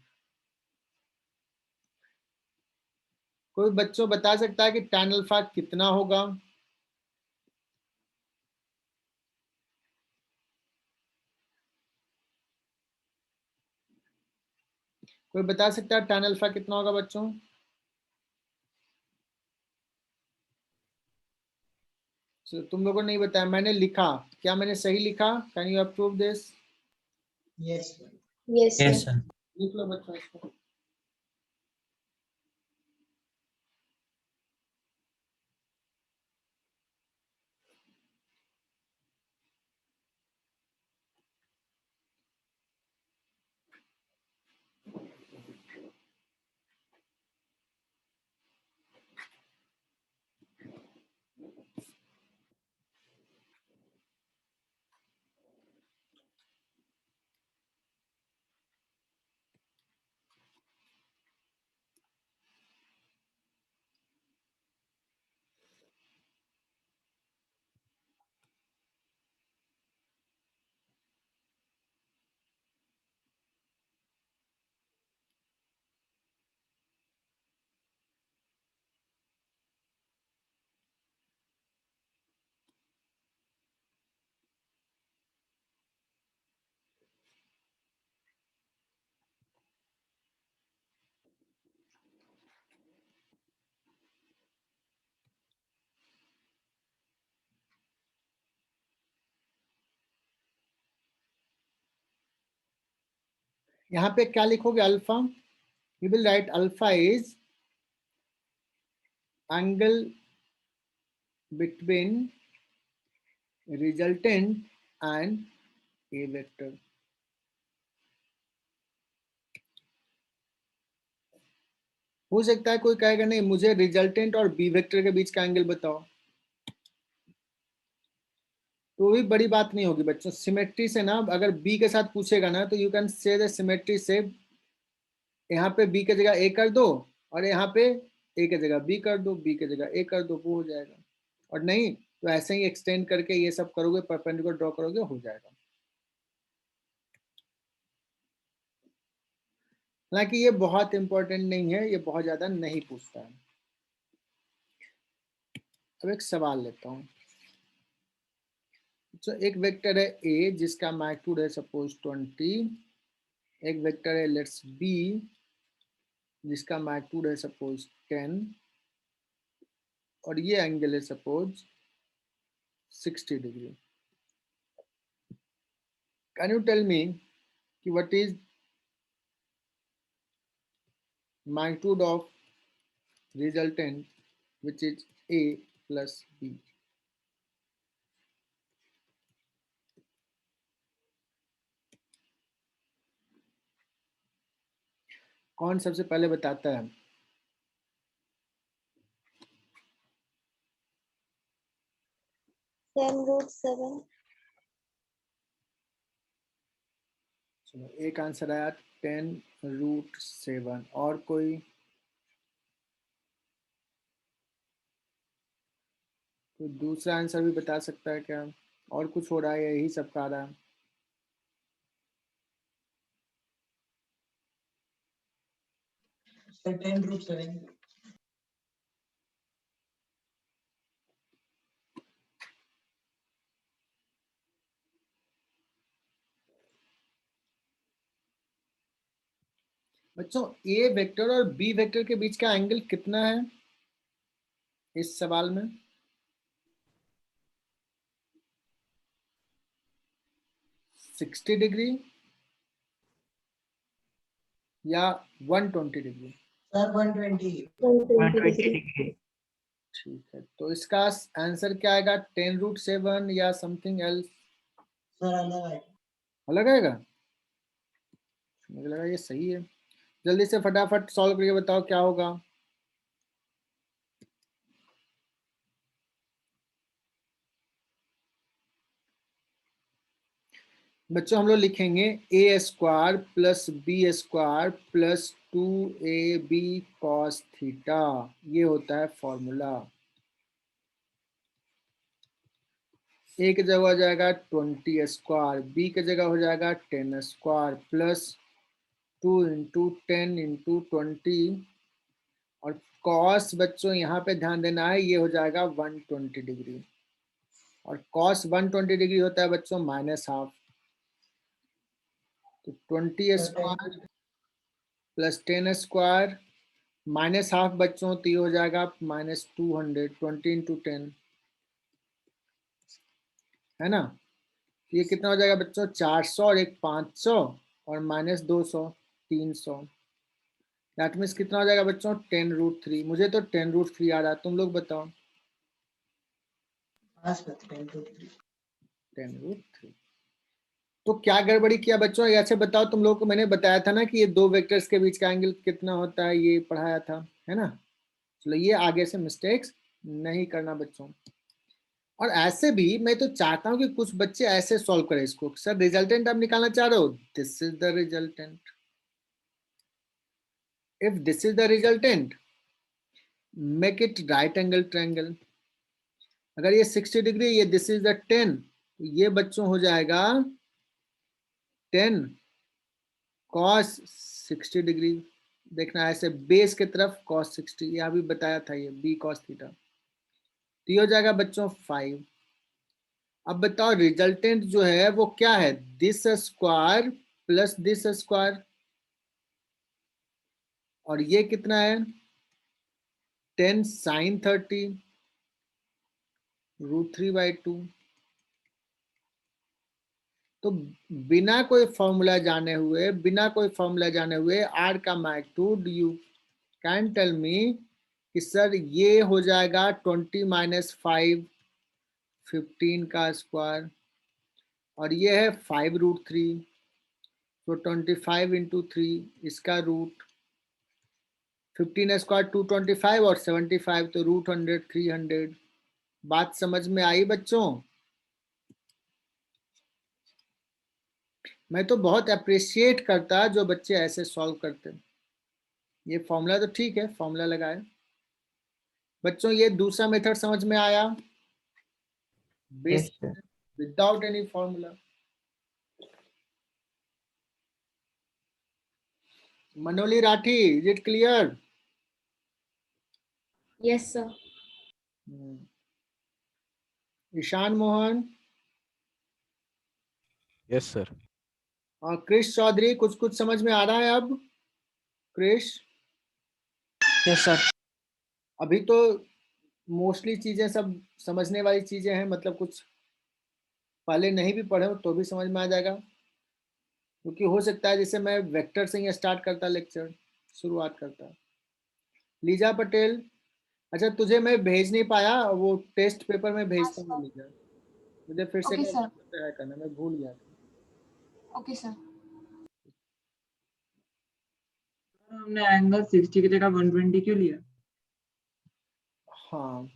कोई बच्चों बता सकता है कि tan अल्फा कितना होगा? कोई बता सकता है tan अल्फा कितना होगा बच्चों? So, तुम लोगों ने नहीं बताया, मैंने लिखा, क्या मैंने सही लिखा? Can you approve this? Yes Yes, Yes, sir. sir. लिख लो बच्चों इसको। यहाँ पे क्या लिखोगे? Alpha, you will write alpha is angle between resultant and A vector. हो सकता है कोई कहेगा नहीं मुझे रिजल्टेंट और बी वेक्टर के बीच का एंगल बताओ, तो भी बड़ी बात नहीं होगी बच्चों। सिमेट्री से ना, अगर बी के साथ पूछेगा ना तो you can say the symmetry से यहाँ पे बी की जगह ए कर दो, और यहाँ पे ए की जगह बी कर दो, बी की जगह ए कर दो, वो हो जाएगा। और नहीं तो ऐसे ही एक्सटेंड करके ये सब करोगे, परपेंडिकुलर ड्रॉ करोगे, हो जाएगा। हालांकि ये बहुत इंपॉर्टेंट नहीं है, ये बहुत ज्यादा नहीं पूछता है। अब एक सवाल लेता हूँ। तो एक वेक्टर है ए जिसका मैग्नीट्यूड है सपोज 20, एक वेक्टर है लेट्स बी जिसका मैग्नीट्यूड है सपोज 10, और ये एंगल है suppose 60 degree. Can you tell me कि what is magnitude of resultant which is A plus B? कौन सबसे पहले बताता है? 10√7. चलो एक आंसर आया 10√7। और कोई? तो दूसरा आंसर भी बता सकता है क्या? और कुछ हो रहा है या यही सब का रहा है? सर 10√7। बच्चों ए वेक्टर और बी वेक्टर के बीच का एंगल कितना है इस सवाल में? सिक्सटी डिग्री या 120 डिग्री? सर 120। 120 degree. डिग्री। ठीक है, तो इसका आंसर क्या आएगा? 10√7 या समथिंग एल्स? सर अलग है। अलग आएगा? मुझे लगा ये सही है। जल्दी से फटाफट सॉल्व करके बताओ क्या होगा। बच्चों हम लोग लिखेंगे A square plus B square plus 2ab cos theta, ये होता है फॉर्मूला। ए की जगह हो जाएगा 20 स्क्वायर, बी की जगह हो जाएगा 10 स्क्वायर प्लस 2 इंटू 10 इंटू 20, और कॉस बच्चों यहाँ पे ध्यान देना है, ये हो जाएगा 120 डिग्री, और कॉस 120 डिग्री होता है बच्चों -हाफ। तो 20 स्क्वायर प्लस 10 स्क्वायर -हाफ बच्चों, तो ये हो जाएगा -200, 20 इंटू 10, है ना। ये कितना हो जाएगा बच्चों? 400 और एक 500 और -200 300। दैट मीन्स कितना हो जाएगा बच्चों? 10√3। मुझे तो 10√3 आ रहा है, तुम लोग बताओ। 10√3। 10√3। तो क्या गड़बड़ी किया बच्चों? ऐसे बताओ, तुम लोगों को मैंने बताया था ना कि ये दो वेक्टर्स के बीच का एंगल कितना होता है, ये पढ़ाया था, है ना। चलो ये आगे से मिस्टेक्स नहीं करना बच्चों। और ऐसे भी मैं तो चाहता हूं कि कुछ बच्चे ऐसे सॉल्व करें इसको। सर रिजल्टेंट आप निकालना चाह रहे हो, this is the resultant. If this is the resultant, make it right angle triangle. अगर ये 60 डिग्री, ये दिस इज द 10, तो ये बच्चों हो जाएगा 10 cos 60 डिग्री। देखना ऐसे बेस की तरफ cos 60, यह भी बताया था, ये b cos थीटा, तो ये हो जाएगा बच्चों 5। अब बताओ रिजल्टेंट जो है वो क्या है? This square plus this square, और ये कितना है? 10 sin 30 √3/2। तो बिना कोई फॉर्मूला जाने हुए r का magnitude you can tell me कि सर ये हो जाएगा 20 - 5 15 का स्क्वायर, और ये है 5√3, तो 25 इंटू 3 इसका रूट, 15 स्क्वायर 225 और 75 तो √100 300। बात समझ में आई बच्चों? मैं तो बहुत अप्रिशिएट करता जो बच्चे ऐसे सॉल्व करते। ये फॉर्मूला तो ठीक है, फॉर्मूला लगाए बच्चों। ये दूसरा मेथड समझ में आया, base without any formula. Manoli Rathi, is it clear? Yes, sir. Ishan Mohan yes sir. और क्रिश चौधरी, कुछ कुछ समझ में आ रहा है अब? क्रिश? Yes sir. अभी तो मोस्टली चीजें सब समझने वाली चीजें हैं, मतलब कुछ पहले नहीं भी पढ़े हो तो भी समझ में आ जाएगा, क्योंकि हो सकता है जैसे मैं वेक्टर से ही स्टार्ट करता, लेक्चर शुरुआत करता। लीजा पटेल, अच्छा तुझे मैं भेज नहीं पाया, वो टेस्ट पेपर में भेजता हूँ लीजा, मुझे फिर से Okay, sir. ट्राई करना, मैं भूल गया था। Okay, sir. हमने एंगल 60 की जगह 120 क्यों लिया? हाँ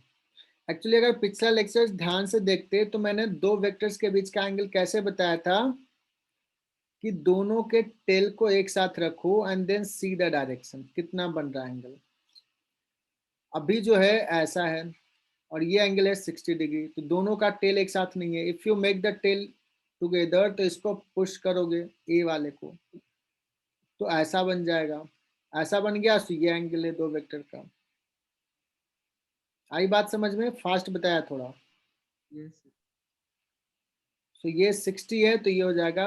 एक्चुअली अगर पिछला लेक्चर ध्यान से देखते तो मैंने दो वेक्टर्स के बीच का एंगल कैसे बताया था कि दोनों के टेल को एक साथ रखो and then see the direction, कितना बन रहा है एंगल। अभी जो है ऐसा है और ये एंगल है 60 डिग्री, तो दोनों का टेल एक साथ नहीं है। If you make the tail together, तो इसको पुश करोगे ए वाले को, तो ऐसा बन जाएगा। ऐसा बन गया, तो ये एंगल है दो वेक्टर का। आई बात समझ में? फास्ट बताया थोड़ा। Yes. तो ये 60 है, तो ये हो जाएगा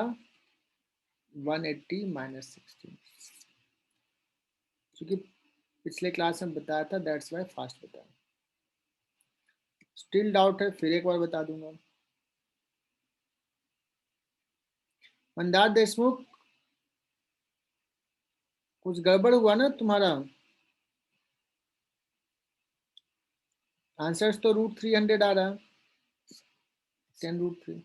180 माइनस 60, क्योंकि पिछले क्लास में बताया था, दैट्स वाई फास्ट बताया। स्टिल डाउट है, फिर एक बार बता दूंगा। मंदार देशमुख, कुछ गड़बड़ हुआ ना तुम्हारा? आंसर्स तो √300 आ रहा है, 10√3।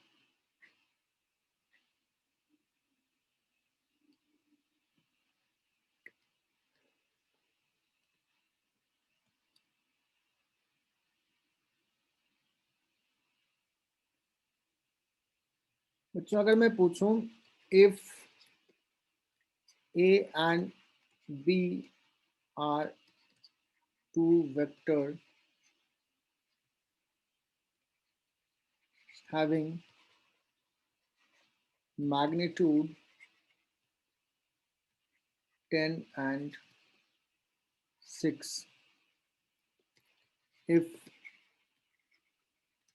बच्चों अगर मैं पूछूं if A and B are two vectors having magnitude 10 and 6, if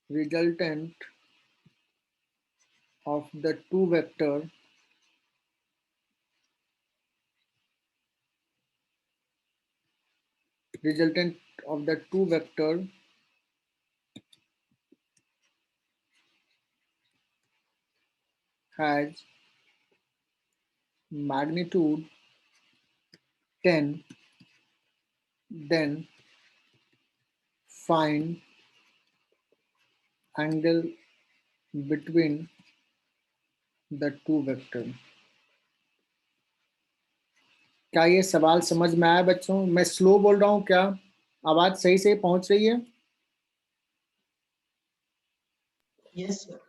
resultant of the two vector has magnitude 10, then find angle between the two vector। क्या ये सवाल समझ में आया बच्चों? मैं स्लो बोल रहा हूँ क्या? आवाज सही से पहुंच रही है? Yes sir.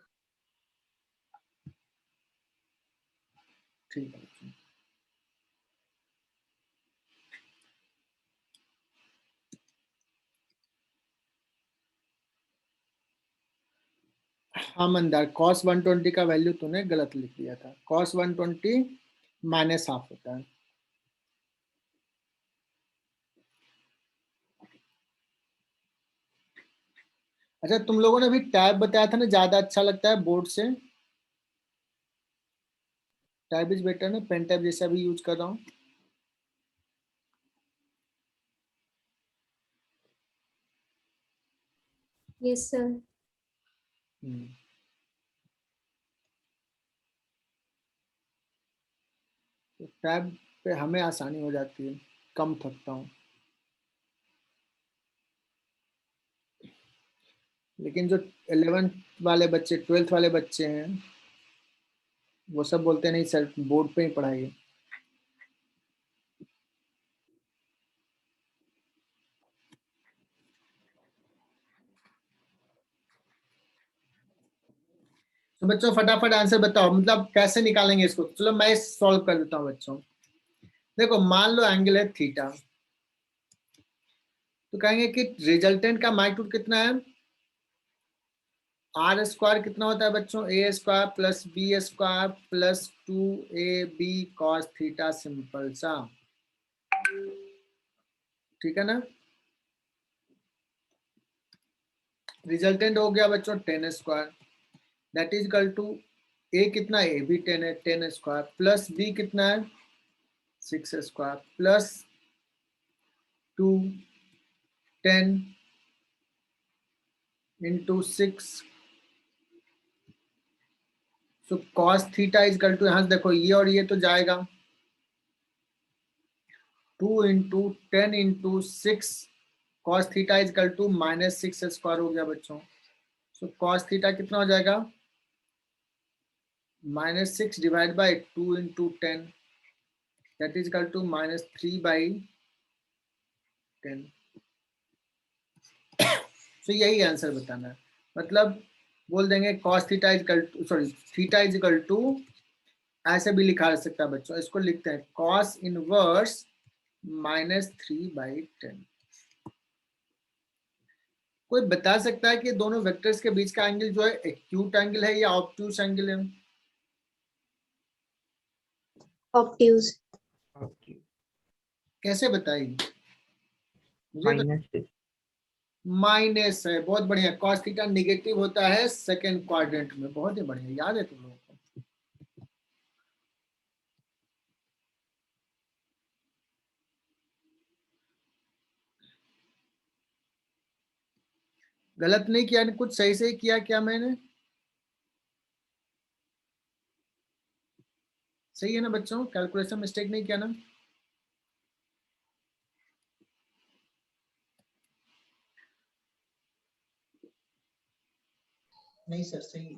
ठीक है बच्चों। हाँ मंदार, cos 120 का वैल्यू तूने गलत लिख दिया था। cos 120 -1/2 होता है। अच्छा, तुम लोगों ने अभी टैब बताया था ना, ज्यादा अच्छा लगता है बोर्ड से। टैब इज बेटर ना, पेन टैब जैसा भी यूज कर रहा हूँ। Yes, sir. तो टैब पे हमें आसानी हो जाती है, कम थकता हूँ। लेकिन जो 11th वाले बच्चे, 12th वाले बच्चे हैं, वो सब बोलते नहीं सर बोर्ड पे ही पढ़ाइए। तो बच्चों फटाफट आंसर बताओ, मतलब कैसे निकालेंगे इसको? चलो मैं सॉल्व कर देता हूँ बच्चों। देखो मान लो एंगल है थीटा, तो कहेंगे कि रिजल्टेंट का मैग्नीट्यूड कितना है? आर स्क्वायर कितना होता है बच्चों? A square plus B square plus 2ab cos theta, simple सा। ठीक है ना? रिजल्टेंट हो गया बच्चों 10 square, that is equal to A कितना है? ए भी 10 है, 10 स्क्वायर प्लस बी कितना है? 6 square plus 2 10 into 6। So cos theta is equal to, यहां से देखो ये और ये तो जाएगा, 2 into 10 into 6 cos theta is equal to -6 square हो गया बच्चों। सो कॉस थीटा कितना हो जाएगा? -6 divide by 2 into 10, that is equal to -3/10। सो यही आंसर बताना है। मतलब बोल देंगे cos theta is equal to, sorry theta is equal to, ऐसे भी लिखा जा सकता है बच्चों, इसको लिखते हैं cos इनवर्स -3/10। कोई बता सकता है कि दोनों वेक्टर्स के बीच का एंगल जो है एक्यूट एंगल है या ऑब्ट्यूस एंगल है? Obtuse. Okay. कैसे बताएगी? मुझे माइनस माइनस है, बहुत बढ़िया। cos थीटा निगेटिव होता है सेकंड क्वाड्रेंट में, बहुत ही बढ़िया, याद है तुम लोगों को। गलत नहीं किया, कुछ सही से ही किया क्या मैंने? सही है ना बच्चों? कैलकुलेशन मिस्टेक नहीं किया ना? नहीं सर, सही।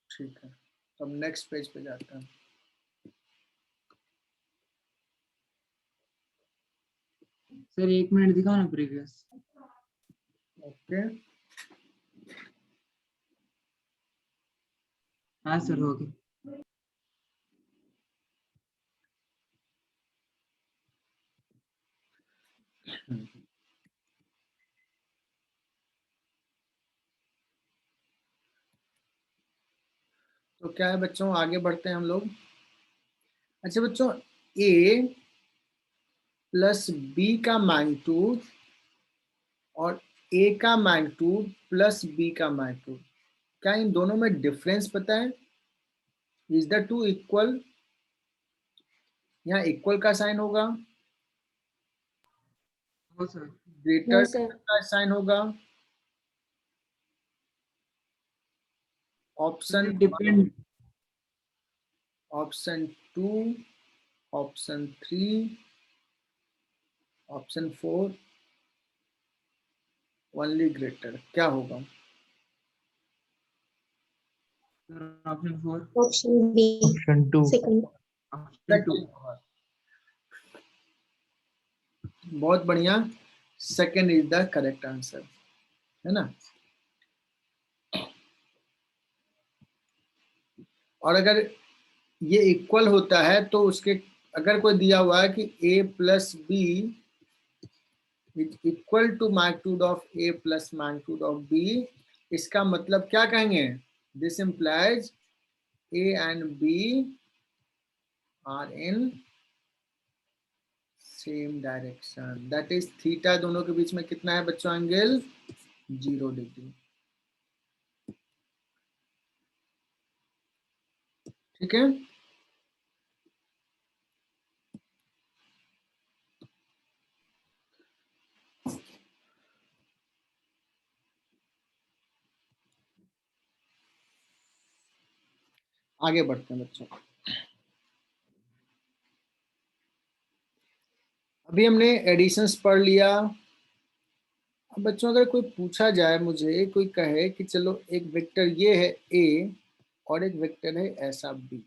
ठीक है, अब नेक्स्ट पेज पे जाते हैं। सर 1 मिनट दिखाओ ना प्रीवियस। ओके, हाँ सर हो गया। तो क्या है बच्चों, आगे बढ़ते हैं हम लोग। अच्छा बच्चों, a प्लस बी का मैग्नीट्यूड और a का मैग्नीट्यूड प्लस b का मैग्नीट्यूड, क्या इन दोनों में डिफरेंस पता है? Is the two equal? यहाँ इक्वल का साइन होगा, हो सर। Greater No, sir. का साइन होगा, option depend. Option 2, option 3, option 4 only greater, क्या होगा? Option 4। Option B. Option 2 Second. Option 2। बहुत बढ़िया, second is the correct answer, है ना? और अगर ये इक्वल होता है तो उसके, अगर कोई दिया हुआ है कि a plus B is equal to magnitude of a plus magnitude of b, इसका मतलब क्या कहेंगे? This implies a and b are in same direction, that is theta दोनों के बीच में कितना है बच्चों एंगल? 0 डिग्री। ठीक है, आगे बढ़ते हैं बच्चों। अभी हमने एडिशंस पढ़ लिया। अब बच्चों अगर कोई पूछा जाए मुझे, कोई कहे कि चलो एक वेक्टर ये है a और एक वेक्टर है ऐसा b,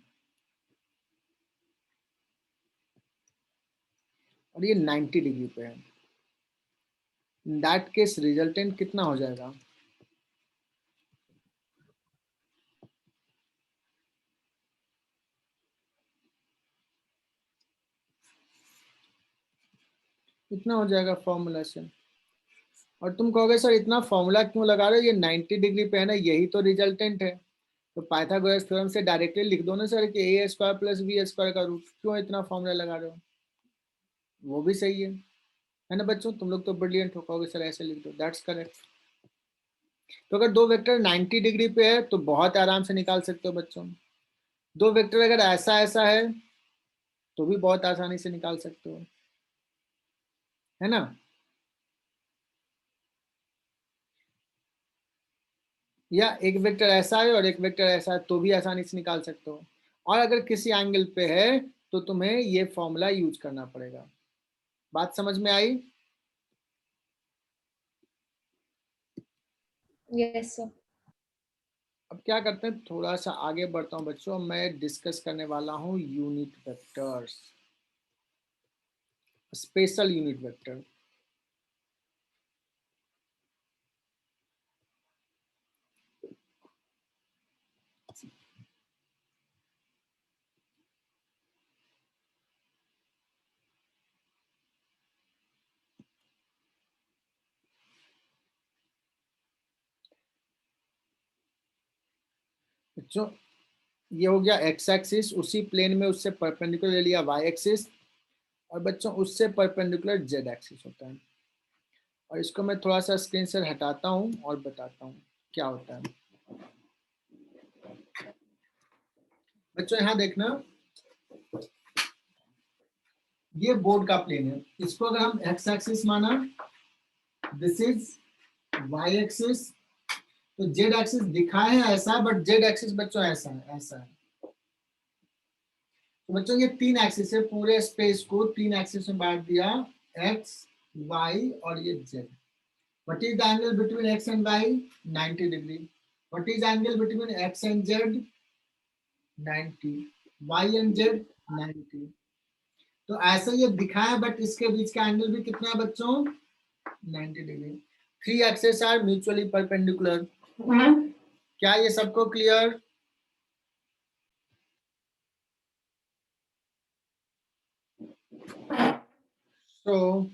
और ये 90 डिग्री पे है, इन दैट केस रिजल्टेंट कितना हो जाएगा? कितना हो जाएगा फॉर्मूला से? और तुम कहोगे सर इतना फॉर्मूला क्यों लगा रहे हो, ये 90 डिग्री पे है ना, यही तो रिजल्टेंट है। तो पाइथागोरस थ्योरम से डायरेक्टली लिख दो ना सर कि a square plus b square का रूट, क्यों इतना फॉर्मूला लगा रहे हो? वो भी सही है ना बच्चों? तुम लोग तो ब्रिलियंट हो, कहोगे सर ऐसे लिख दो, दैट्स करेक्ट। तो अगर दो वेक्टर 90 डिग्री पे है तो बहुत आराम से निकाल सकते हो बच्चों। दो वेक्टर अगर ऐसा ऐसा है तो भी बहुत आसानी से निकाल सकते हो, है ना? या एक वेक्टर ऐसा है और एक वेक्टर ऐसा है तो भी आसानी से निकाल सकते हो। और अगर किसी एंगल पे है तो तुम्हें ये फॉर्मूला यूज करना पड़ेगा। बात समझ में आई? Yes, sir. अब क्या करते हैं, थोड़ा सा आगे बढ़ता हूं बच्चों। मैं डिस्कस करने वाला हूं unit vectors, special unit vector. बच्चों ये हो गया एक्स एक्सिस, उसी प्लेन में उससे परपेंडिकुलर ले लिया वाई एक्सिस, और बच्चों उससे परपेंडिकुलर जेड एक्सिस होता है। और इसको मैं थोड़ा सा स्क्रीन से हटाता हूँ और बताता हूँ क्या होता है। बच्चों यहाँ देखना, ये बोर्ड का प्लेन है, इसको अगर हम एक्स एक्सिस माना, दिस इज वाई एक्सिस, तो जेड एक्सिस दिखा है ऐसा, बट जेड एक्सिस बच्चों ऐसा है, ऐसा है। तो बच्चों ये 3 एक्सिस है, पूरे स्पेस को 3 एक्सिस में बांट दिया, एक्स, वाई और ये Z. What is the angle between X and Y? 90 degree. What is angle between X and Z? 90। Y and Z 90। तो ऐसा ये दिखा है, बट इसके बीच का एंगल भी कितना है बच्चों? 90 degree. 3 axes are mutually perpendicular. क्या ये सबको क्लियर? तो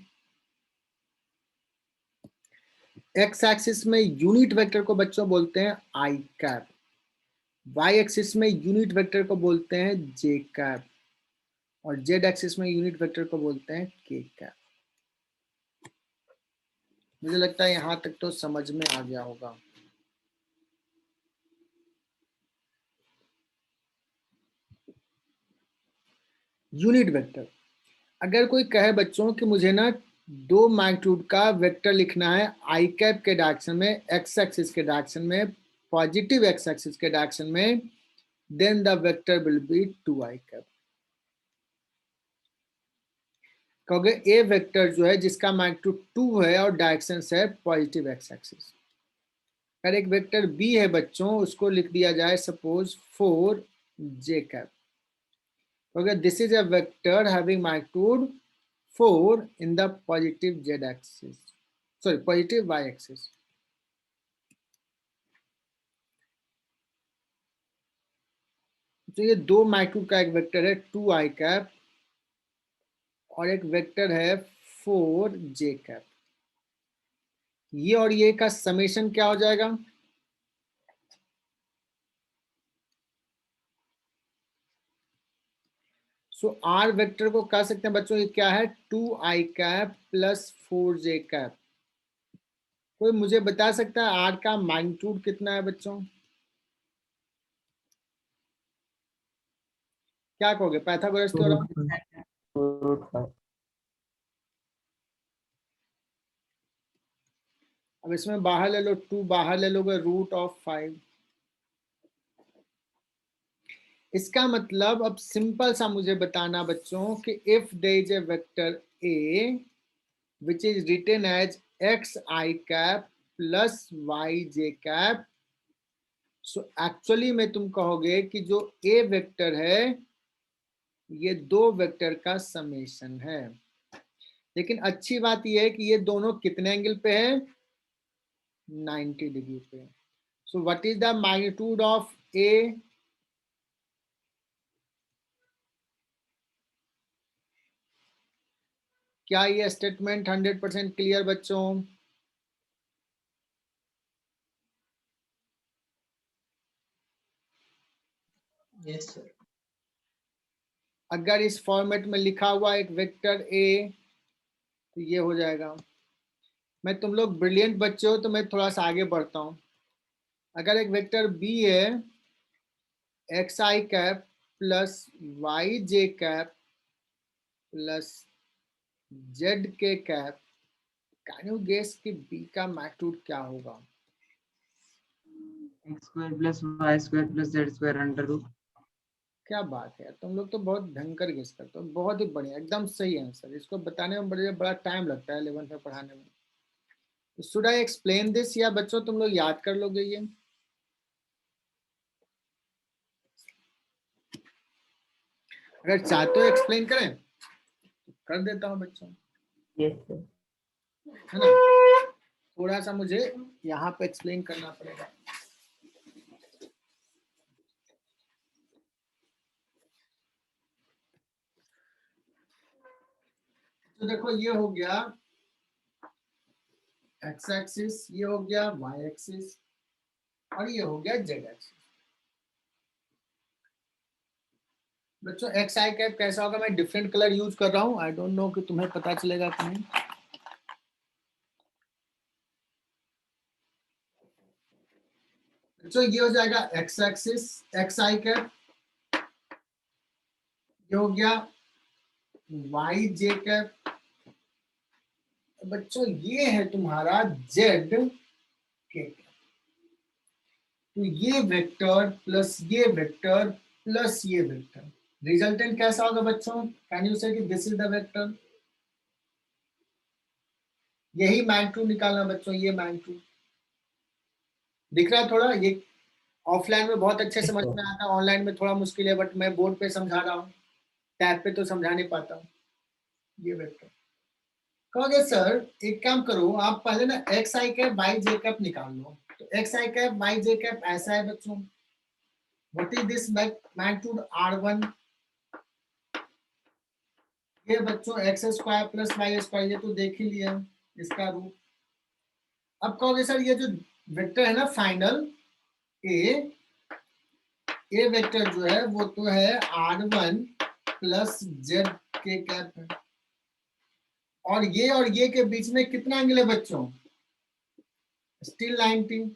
एक्स एक्सिस में यूनिट वेक्टर को बच्चों बोलते हैं आई कैप, वाई एक्सिस में यूनिट वेक्टर को बोलते हैं जे कैप, और जेड एक्सिस में यूनिट वेक्टर को बोलते हैं के कैप। मुझे लगता है यहां तक तो समझ में आ गया होगा। यूनिट वेक्टर, अगर कोई कहे बच्चों कि मुझे ना 2 मैग्नीट्यूड का वेक्टर लिखना है आई कैप के डायरेक्शन में, एक्स एक्सिस के डायरेक्शन में, पॉजिटिव एक्स एक्सिस के डायरेक्शन में, then the vector will be 2 I cap. कहोगे ए वेक्टर जो है जिसका मैग्नीट्यूड 2 है और डायरेक्शन है पॉजिटिव एक्स एक्सिस। अगर एक वेक्टर बी है बच्चों, उसको लिख दिया जाए suppose 4 J cap. Okay, this is a vector having magnitude 4 in the positive z axis, sorry, positive y axis. तो ये 2 मैग्नीट्यूड का एक वेक्टर है 2 आई कैप, और एक वेक्टर है 4 जे कैप। ये और ये का समेशन क्या हो जाएगा? सो आर वेक्टर को कह सकते हैं बच्चों, ये क्या है? 2 I cap plus 4 J cap. कोई मुझे बता सकता है आर का मैग्नीट्यूड कितना है बच्चों? क्या कहोगे? Pythagoras theorem. अब इसमें बाहर ले लो 2, बाहर ले लोगे √5। इसका मतलब अब सिंपल सा मुझे बताना बच्चों कि if there is a vector A which is written as X I cap plus Y J cap, so actually में तुम कहोगे कि जो ए वेक्टर है ये 2 वेक्टर का समेशन है। लेकिन अच्छी बात यह है कि ये दोनों कितने एंगल पे है? 90 डिग्री पे। So what is the magnitude of A? क्या ये स्टेटमेंट 100% क्लियर बच्चों? Yes sir. अगर इस फॉर्मेट में लिखा हुआ एक वेक्टर ए, तो ये हो जाएगा। मैं तुम लोग ब्रिलियंट बच्चे हो तो मैं थोड़ा सा आगे बढ़ता हूं। अगर एक वेक्टर बी है X I cap plus Y J cap plus Z K cap, can you guess कि बी का मैग्नीट्यूड क्या होगा? x² + y² + z² under root. क्या बात है, तुम लोग तो बहुत भयंकर गेस करते हो, बहुत ही बढ़िया, एकदम सही आंसर। इसको बताने में बड़ा टाइम लगता है 11th में पढ़ाने में। शुड आई एक्सप्लेन दिस, या बच्चों तुम लोग याद कर लोगे ये? अगर चाहते हो एक्सप्लेन करें तो कर देता हूं बच्चों, यस सर। है ना? थोड़ा सा मुझे यहाँ पे एक्सप्लेन करना पड़ेगा। तो देखो ये हो गया एक्स एक्सिस, ये हो गया वाई एक्सिस, और ये हो गया जेड एक्सिस। बच्चों एक्स आई कैप कैसा होगा, मैं डिफरेंट कलर यूज कर रहा हूँ, आई डोंट नो कि तुम्हें पता चलेगा कि नहीं। बच्चों ये हो जाएगा x axis x I cap, ये हो गया वाई जे कैप। बच्चों ये है तुम्हारा जेड के कैप। तो ये वेक्टर प्लस ये वेक्टर प्लस ये वेक्टर, रिजल्टेंट कैसा होगा बच्चों, कैन यू से कि दिस इज द वेक्टर। यही मैग्नीट्यूड निकालना बच्चों, ये मैग्नीट्यूड दिख रहा है थोड़ा, ये ऑफलाइन में बहुत अच्छे समझ में आता है, ऑनलाइन में थोड़ा मुश्किल है, बट मैं बोर्ड पे समझा रहा हूँ, टैब पे तो समझा नहीं पाता हूँ। ये वेक्टर कहोगे सर एक काम करो आप पहले ना x I cap Y J cap निकाल लो। तो x I cap Y J cap ऐसा है बच्चों, what is this magnitude R1, ये बच्चों X square plus Y square, ये तो देख ही लिया इसका रूट। अब कहोगे सर ये जो वेक्टर है ना फाइनल ए वेक्टर जो है वो तो है R1 plus Z K cap है, और ये के बीच में कितना एंगल है बच्चों, स्टिल 90।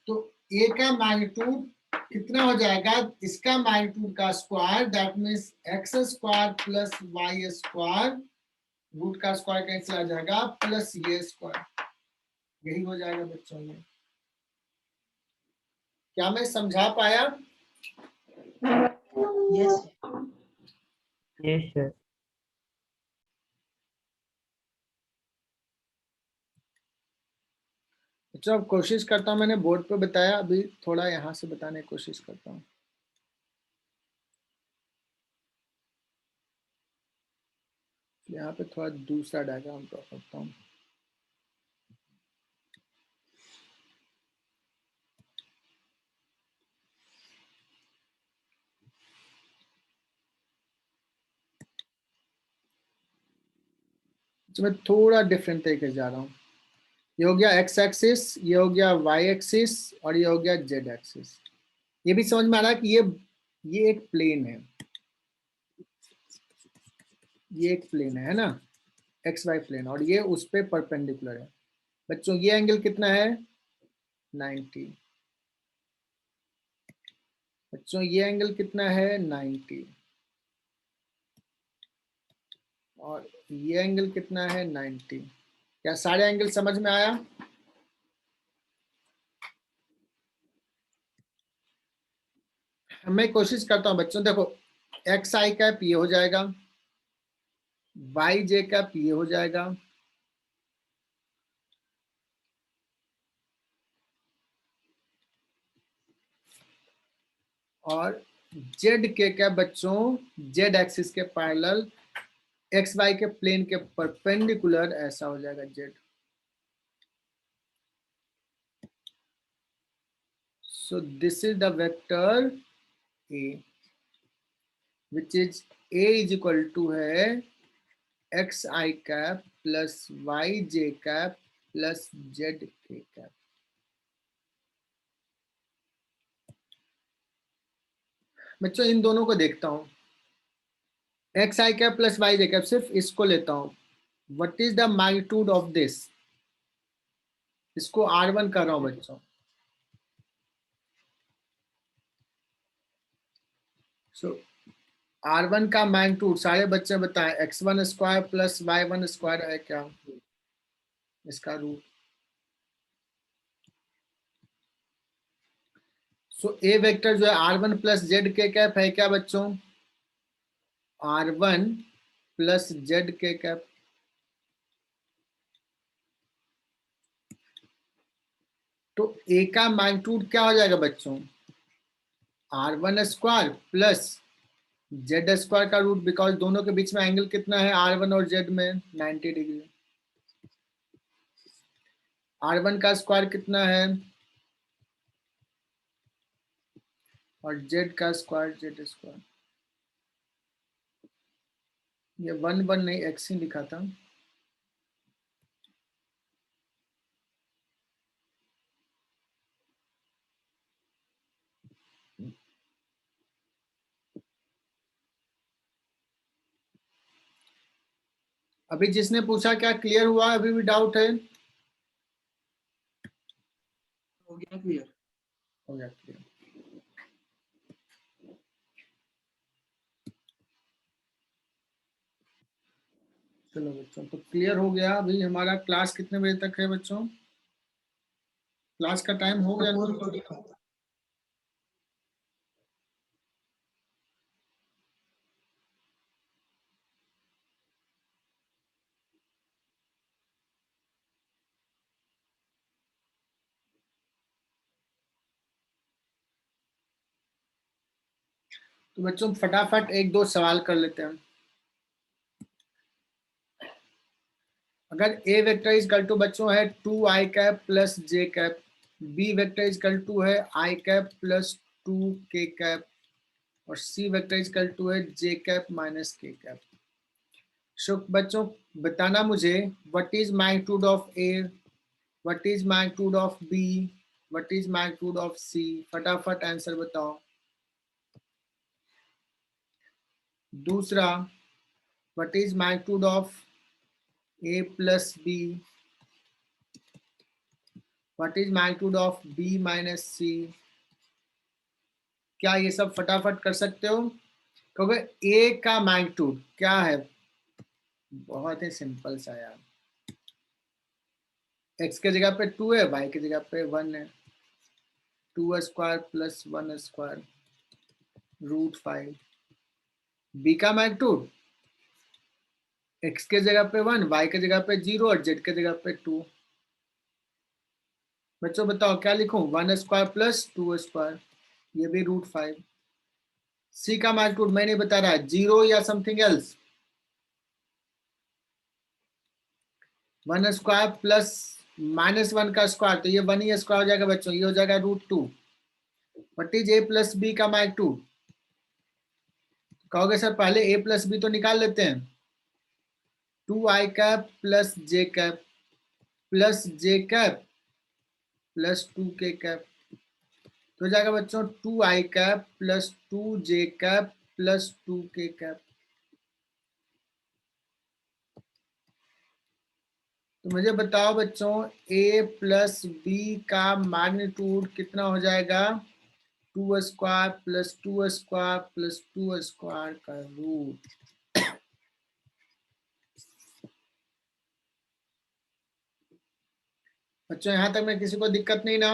तो ए का मैग्नीट्यूड कितना हो जाएगा, इसका मैग्नीट्यूड का square, that means X square plus Y square, root का स्क्वायर कैंसिल आ जाएगा, प्लस ये स्क्वायर, यही हो जाएगा बच्चों। ये क्या मैं समझा पाया? Yes yes sir. बच्चों अब कोशिश करता हूँ, मैंने बोर्ड पे बताया, अभी थोड़ा यहाँ से बताने की कोशिश करता हूँ। यहाँ पे थोड़ा दूसरा डायग्राम ड्रॉ करता हूँ। मैं थोड़ा डिफरेंट तरीके से जा रहा हूँ। ये हो गया एक्स एक्सिस, ये हो गया वाई एक्सिस, और ये हो गया जेड एक्सिस। ये भी समझ में आ रहा है कि ये एक प्लेन है, ये एक प्लेन है ना, एक्स वाई प्लेन, और ये उस पे परपेंडिकुलर है। बच्चों ये एंगल कितना है, 90। बच्चों ये एंगल कितना है, 90, और ये एंगल कितना है, 90। क्या सारे एंगल समझ में आया? मैं कोशिश करता हूं बच्चों, देखो एक्स आई कैप ये हो जाएगा, वाई जे कैप ये हो जाएगा, और जेड के कैप बच्चों जेड एक्सिस के पैरेलल एक्स वाई के प्लेन के परपेंडिकुलर ऐसा हो जाएगा Z. So this is the vector A, which is A is equal to है X I cap plus Y J cap plus Z K cap. बच्चों इन दोनों को देखता हूं, X I cap plus Y J cap, सिर्फ इसको लेता हूं। What is the magnitude of this, इसको R1 कर रहा हूं बच्चों। सो R1 का मैग्नीट्यूड सारे बच्चे बताएं, x1 square plus y1 square है क्या, इसका रूट। सो ए वेक्टर जो है R1 plus Z K cap है क्या बच्चों, R1 plus Z K cap. तो ए का मैग्नीट्यूड क्या हो जाएगा बच्चों, R1 square plus Z square का रूट, बिकॉज दोनों के बीच में एंगल कितना है R1 और जेड में, 90 डिग्री। R1 का स्क्वायर कितना है, और जेड का स्क्वायर जेड स्क्वायर, ये 1 1 नहीं x ही लिखा था। अभी जिसने पूछा क्या क्लियर हुआ, अभी भी डाउट है? हो गया क्लियर। हो गया क्लियर। चलो बच्चों, तो क्लियर हो गया। अभी हमारा क्लास कितने बजे तक है बच्चों? क्लास का टाइम हो गया ना? 4:45। तो बच्चों फटाफट एक दो सवाल कर लेते हैं। अगर A vector is equal to बच्चों है 2i cap plus J cap, B vector is equal to है i cap plus 2k cap, और C vector is equal to है J cap minus K cap. So बच्चों बताना मुझे what is magnitude of A, what is magnitude of B, what is magnitude of C. फटाफट answer बताओ। दूसरा, what is magnitude of a plus b, what is magnitude of b minus c। क्या ये सब फटाफट कर सकते हो? क्योंकि a का मैग्नीट्यूड क्या है? बहुत ही सिंपल सा यार, x के जगह पे 2 है, y की जगह पे 1 है। 2 square plus 1 square root 5। b का मैग्नीट्यूड x के जगह पे 1, y के जगह पे 0 और z के जगह पे 2। बच्चों बताओ क्या लिखूं? 1 स्क्वायर प्लस 2 स्क्वायर, ये भी रूट 5। सी का मैग्नीट्यूड मैं नहीं बता रहा है, 0 या something else. 1 square plus minus 1 का स्क्वायर, तो ये 1 ही स्क्वायर हो जाएगा बच्चों, ये हो जाएगा root 2। What is A plus B का मैग्नीट्यूड? कहोगे सर पहले ए प्लस बी तो निकाल लेते हैं। 2i cap plus J cap plus J cap plus 2k cap, तो हो जाएगा बच्चों 2i cap plus 2j cap plus 2k cap. तो मुझे बताओ बच्चों a प्लस बी का मैग्नीट्यूड कितना हो जाएगा? 2 square plus 2 square plus 2 square का रूट। बच्चों यहाँ तक में किसी को दिक्कत नहीं ना?